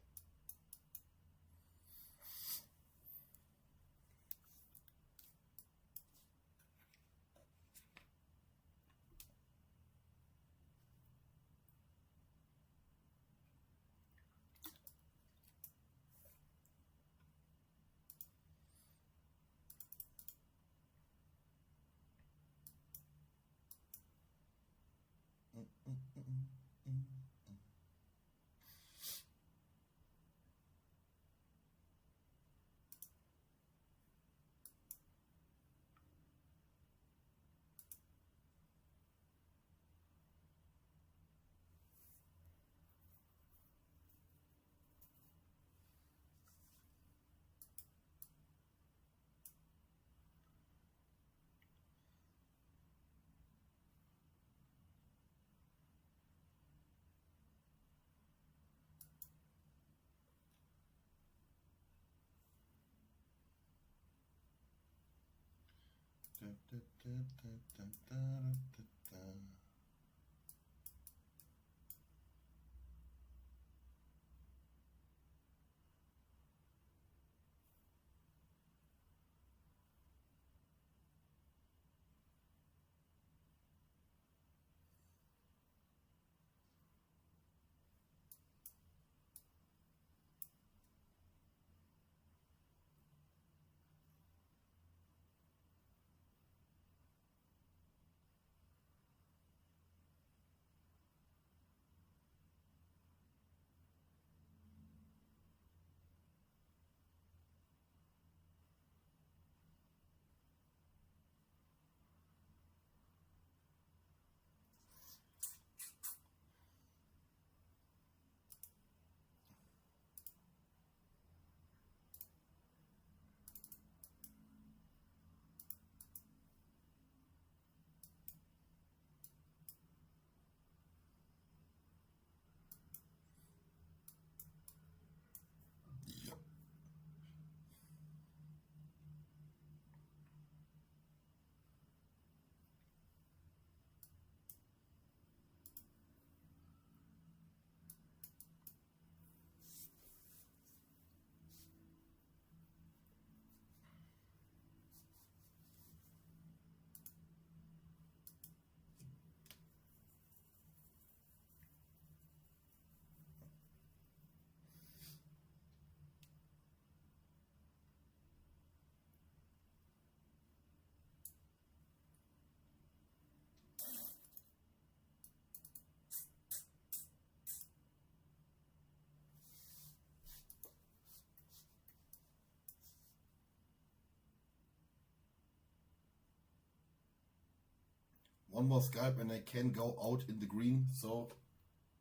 one more scalp and I can go out in the green. So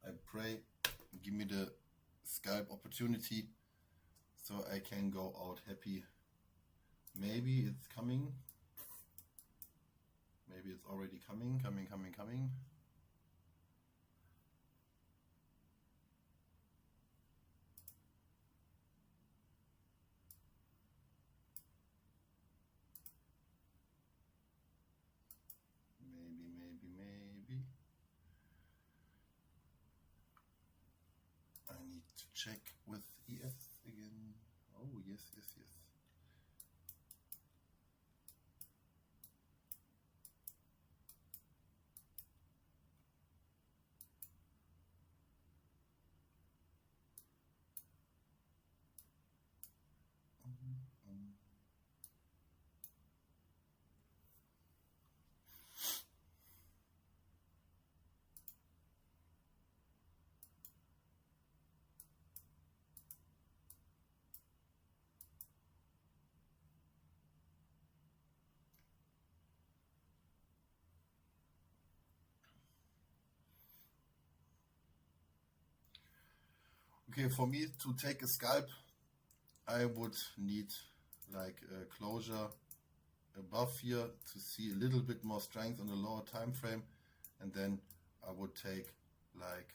I pray, give me the scalp opportunity so I can go out happy. Maybe it's coming. Maybe it's already coming. Maybe. I need to check with ES again. Oh, yes. Okay, for me to take a scalp, I would need like a closure above here to see a little bit more strength on the lower time frame, and then I would take like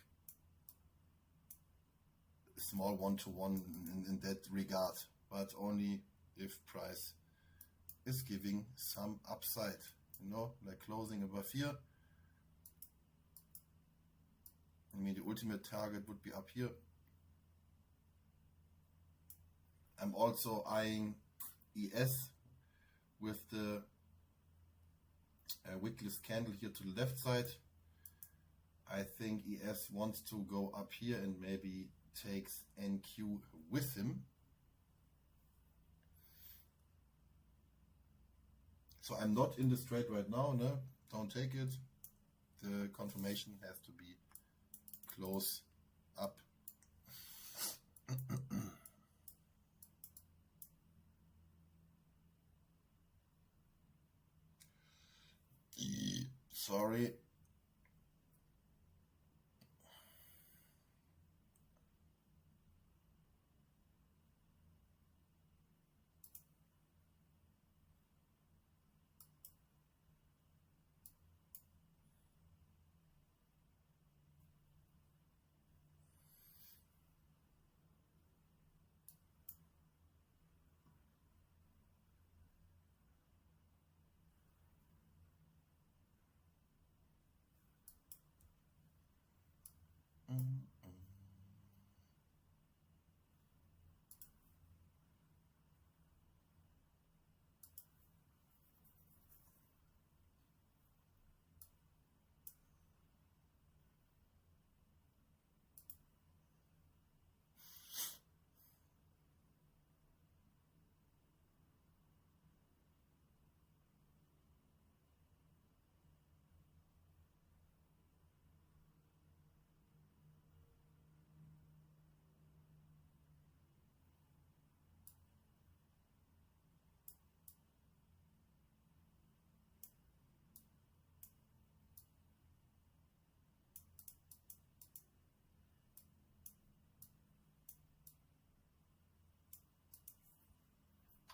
a small one-to-one in that regard, but only if price is giving some upside, like closing above here. I mean, the ultimate target would be up here. I'm also eyeing ES with the wickless candle here to the left side. I think ES wants to go up here and maybe takes NQ with him. So I'm not in this trade right now, no? Don't take it. The confirmation has to be close up. Sorry.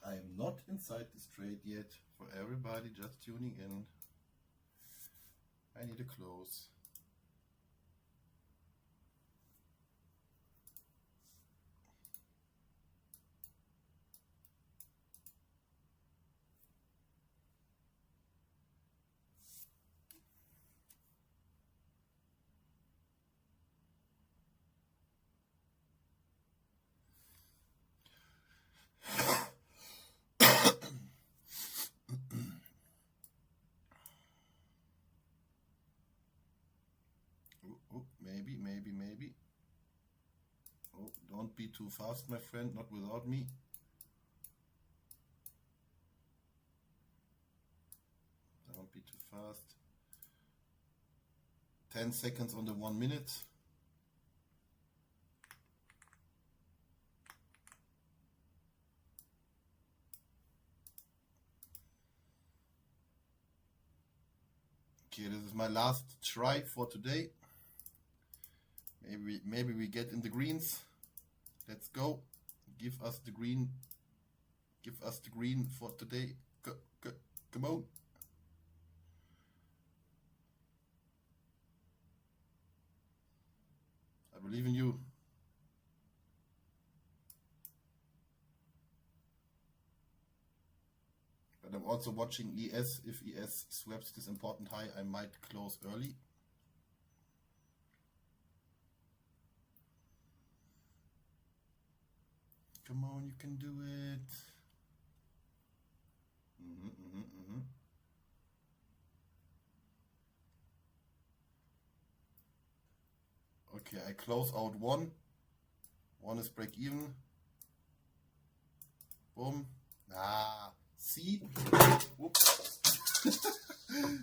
I am not inside this trade yet. For everybody just tuning in, I need a close. Maybe. Oh, don't be too fast, my friend, not without me. Don't be too fast. 10 seconds on the 1 minute. Okay, this is my last try for today. Maybe we get in the greens. Let's go. Give us the green. Give us the green for today. Come on. I believe in you. But I'm also watching ES. If ES swaps this important high, I might close early. Come on, you can do it. Okay, I close out one. One is break even. Boom. See? Whoops.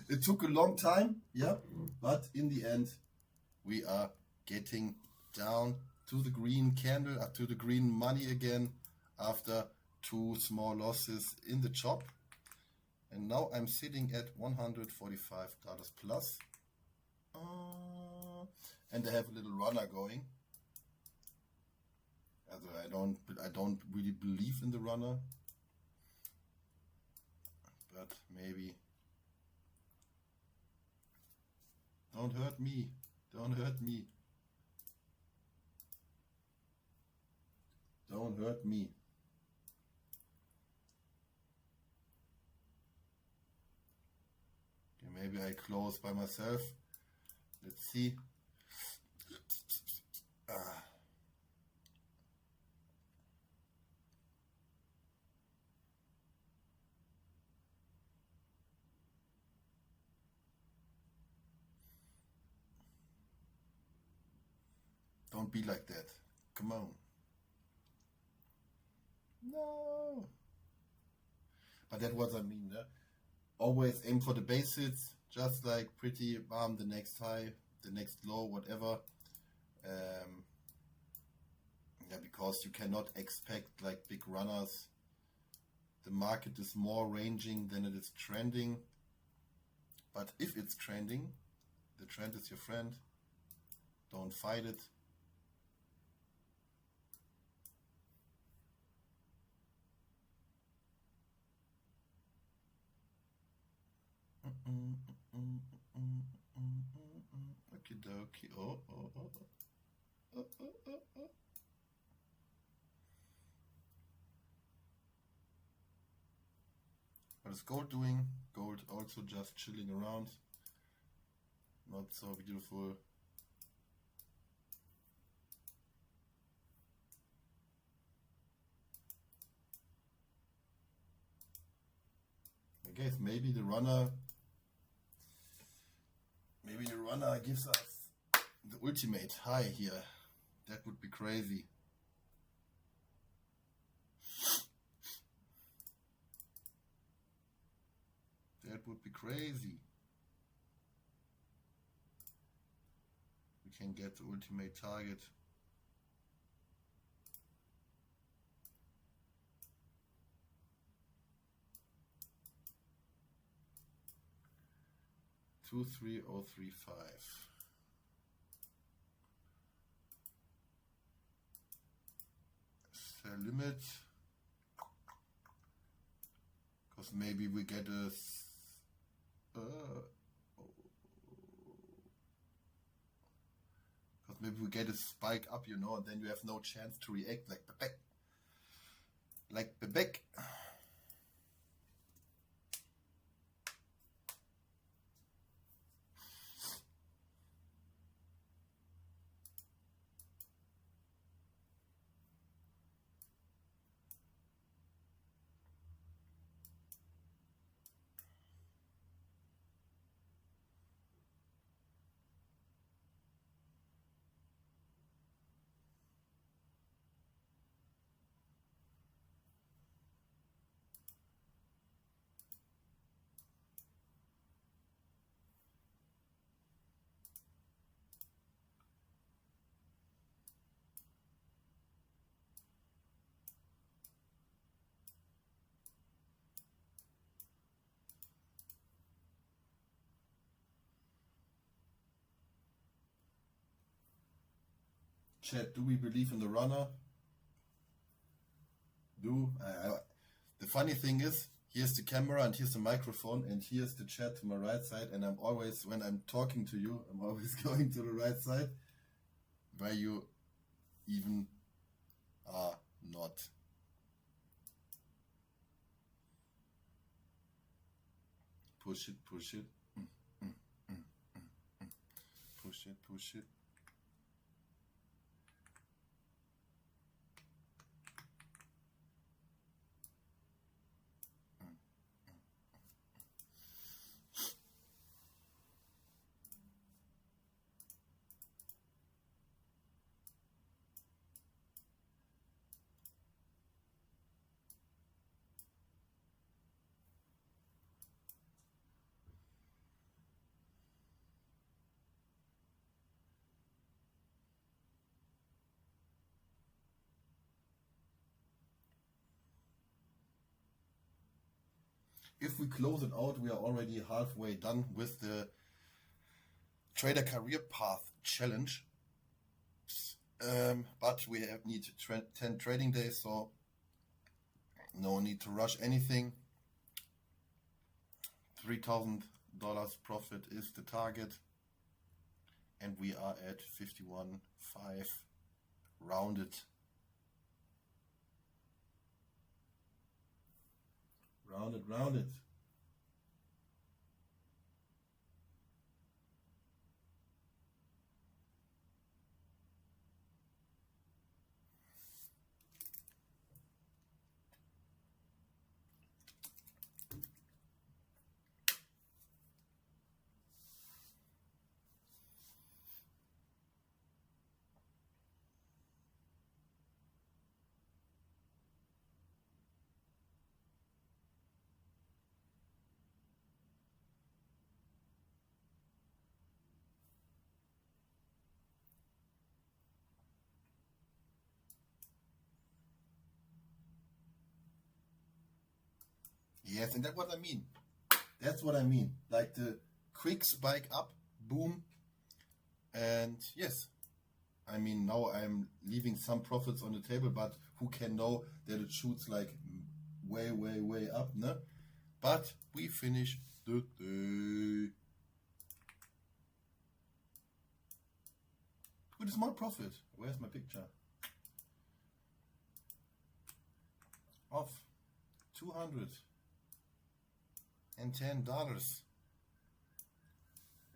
It took a long time, yeah, but in the end, we are getting down to the green candle, to the green money again after 2 small losses in the chop. And now I'm sitting at $145 plus. And I have a little runner going. I don't really believe in the runner, but maybe. Don't hurt me. Don't hurt me. Don't hurt me. Okay, maybe I close by myself. Let's see. Don't be like that. Come on. No. But that's what I mean. Yeah? Always aim for the basics. Just like pretty bam, the next high, the next low, whatever. Yeah, because you cannot expect like big runners. The market is more ranging than it is trending. But if it's trending, the trend is your friend. Don't fight it. Okie dokie. Oh. What is gold doing? Gold also just chilling around. Not so beautiful. I guess maybe the runner gives us the ultimate high here. That would be crazy. That would be crazy. We can get the ultimate target. Two, 3,035. Sell limit. Because maybe we get a spike up, you know, and then you have no chance to react like back. Chat, do we believe in the runner? The funny thing is, here's the camera and here's the microphone and here's the chat to my right side, and I'm always, when I'm talking to you, I'm always going to the right side, where you even are not. Push it, push it. Push it, push it. If we close it out, we are already halfway done with the Trader Career Path Challenge. But we need 10 trading days, so no need to rush anything. $3,000 profit is the target, and we are at 51.5 rounded. Rounded. Yes, and that's what I mean. That's what I mean. Like the quick spike up, boom. And yes, I mean, now I'm leaving some profits on the table, but who can know that it shoots like way up, no? But we finish the day with a small profit. Where's my picture? Of $210.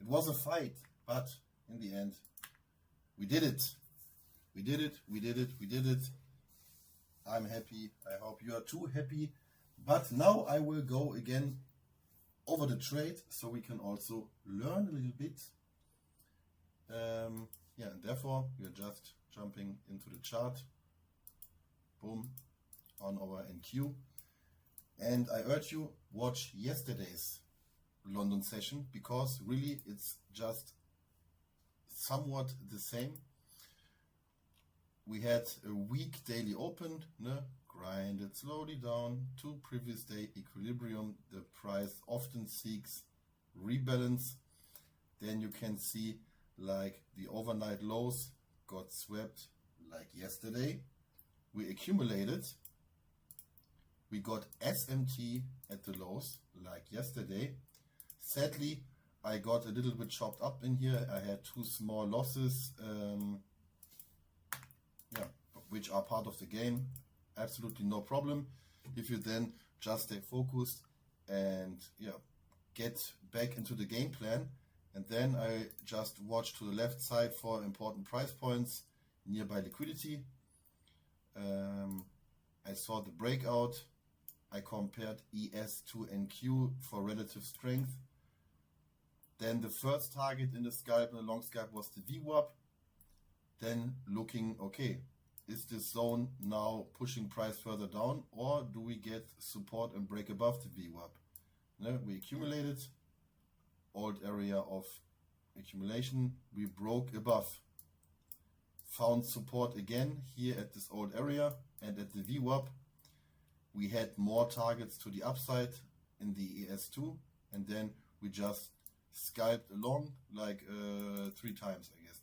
It was a fight, but in the end, we did it. We did it. I'm happy. I hope you are too happy. But now I will go again over the trade so we can also learn a little bit. And therefore we are just jumping into the chart. Boom, on our NQ. And I urge you, watch yesterday's London session, because really it's just somewhat the same. We had a weak daily open, grinded slowly down to previous day equilibrium. The price often seeks rebalance. Then you can see like the overnight lows got swept like yesterday. We accumulated. We got SMT at the lows like yesterday. Sadly, I got a little bit chopped up in here. I had two small losses, which are part of the game. Absolutely no problem. If you then just stay focused and get back into the game plan. And then I just watch to the left side for important price points, nearby liquidity. I saw the breakout. I compared ES to NQ for relative strength. Then the first target in the scalp, in the long scalp, was the VWAP. Then looking, okay, is this zone now pushing price further down, or do we get support and break above the VWAP? We accumulated, old area of accumulation, we broke above. Found support again here at this old area, and at the VWAP we had more targets to the upside in the ES2, and then we just scalped along like 3 times, I guess.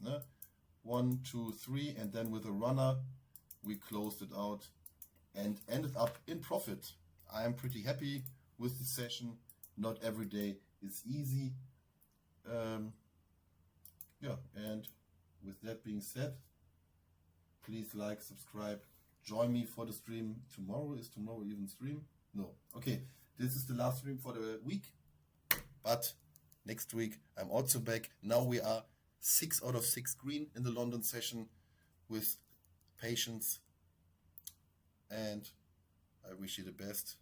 1, 2, 3, and then with a runner, we closed it out and ended up in profit. I am pretty happy with the session. Not every day is easy. Yeah, and with that being said, please like, subscribe, join me for the stream tomorrow. Is tomorrow even stream? No. Okay, this is the last stream for the week, but next week I'm also back. Now we are 6 out of 6 green in the London session with patience, and I wish you the best.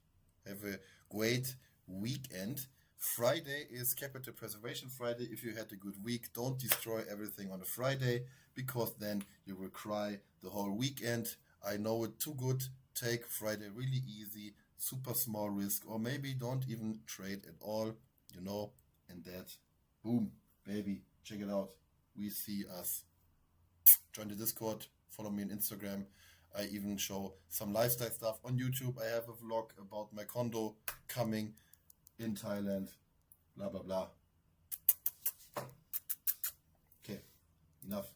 Have a great weekend. Friday is Capital Preservation Friday. If you had a good week, don't destroy everything on a Friday, because then you will cry the whole weekend. I know it too good. Take Friday really easy, super small risk, or maybe don't even trade at all, you know, and that, boom, baby, check it out. We see us. Join the Discord, follow me on Instagram. I even show some lifestyle stuff on YouTube. I have a vlog about my condo coming in Thailand, blah, blah, blah. Okay, enough.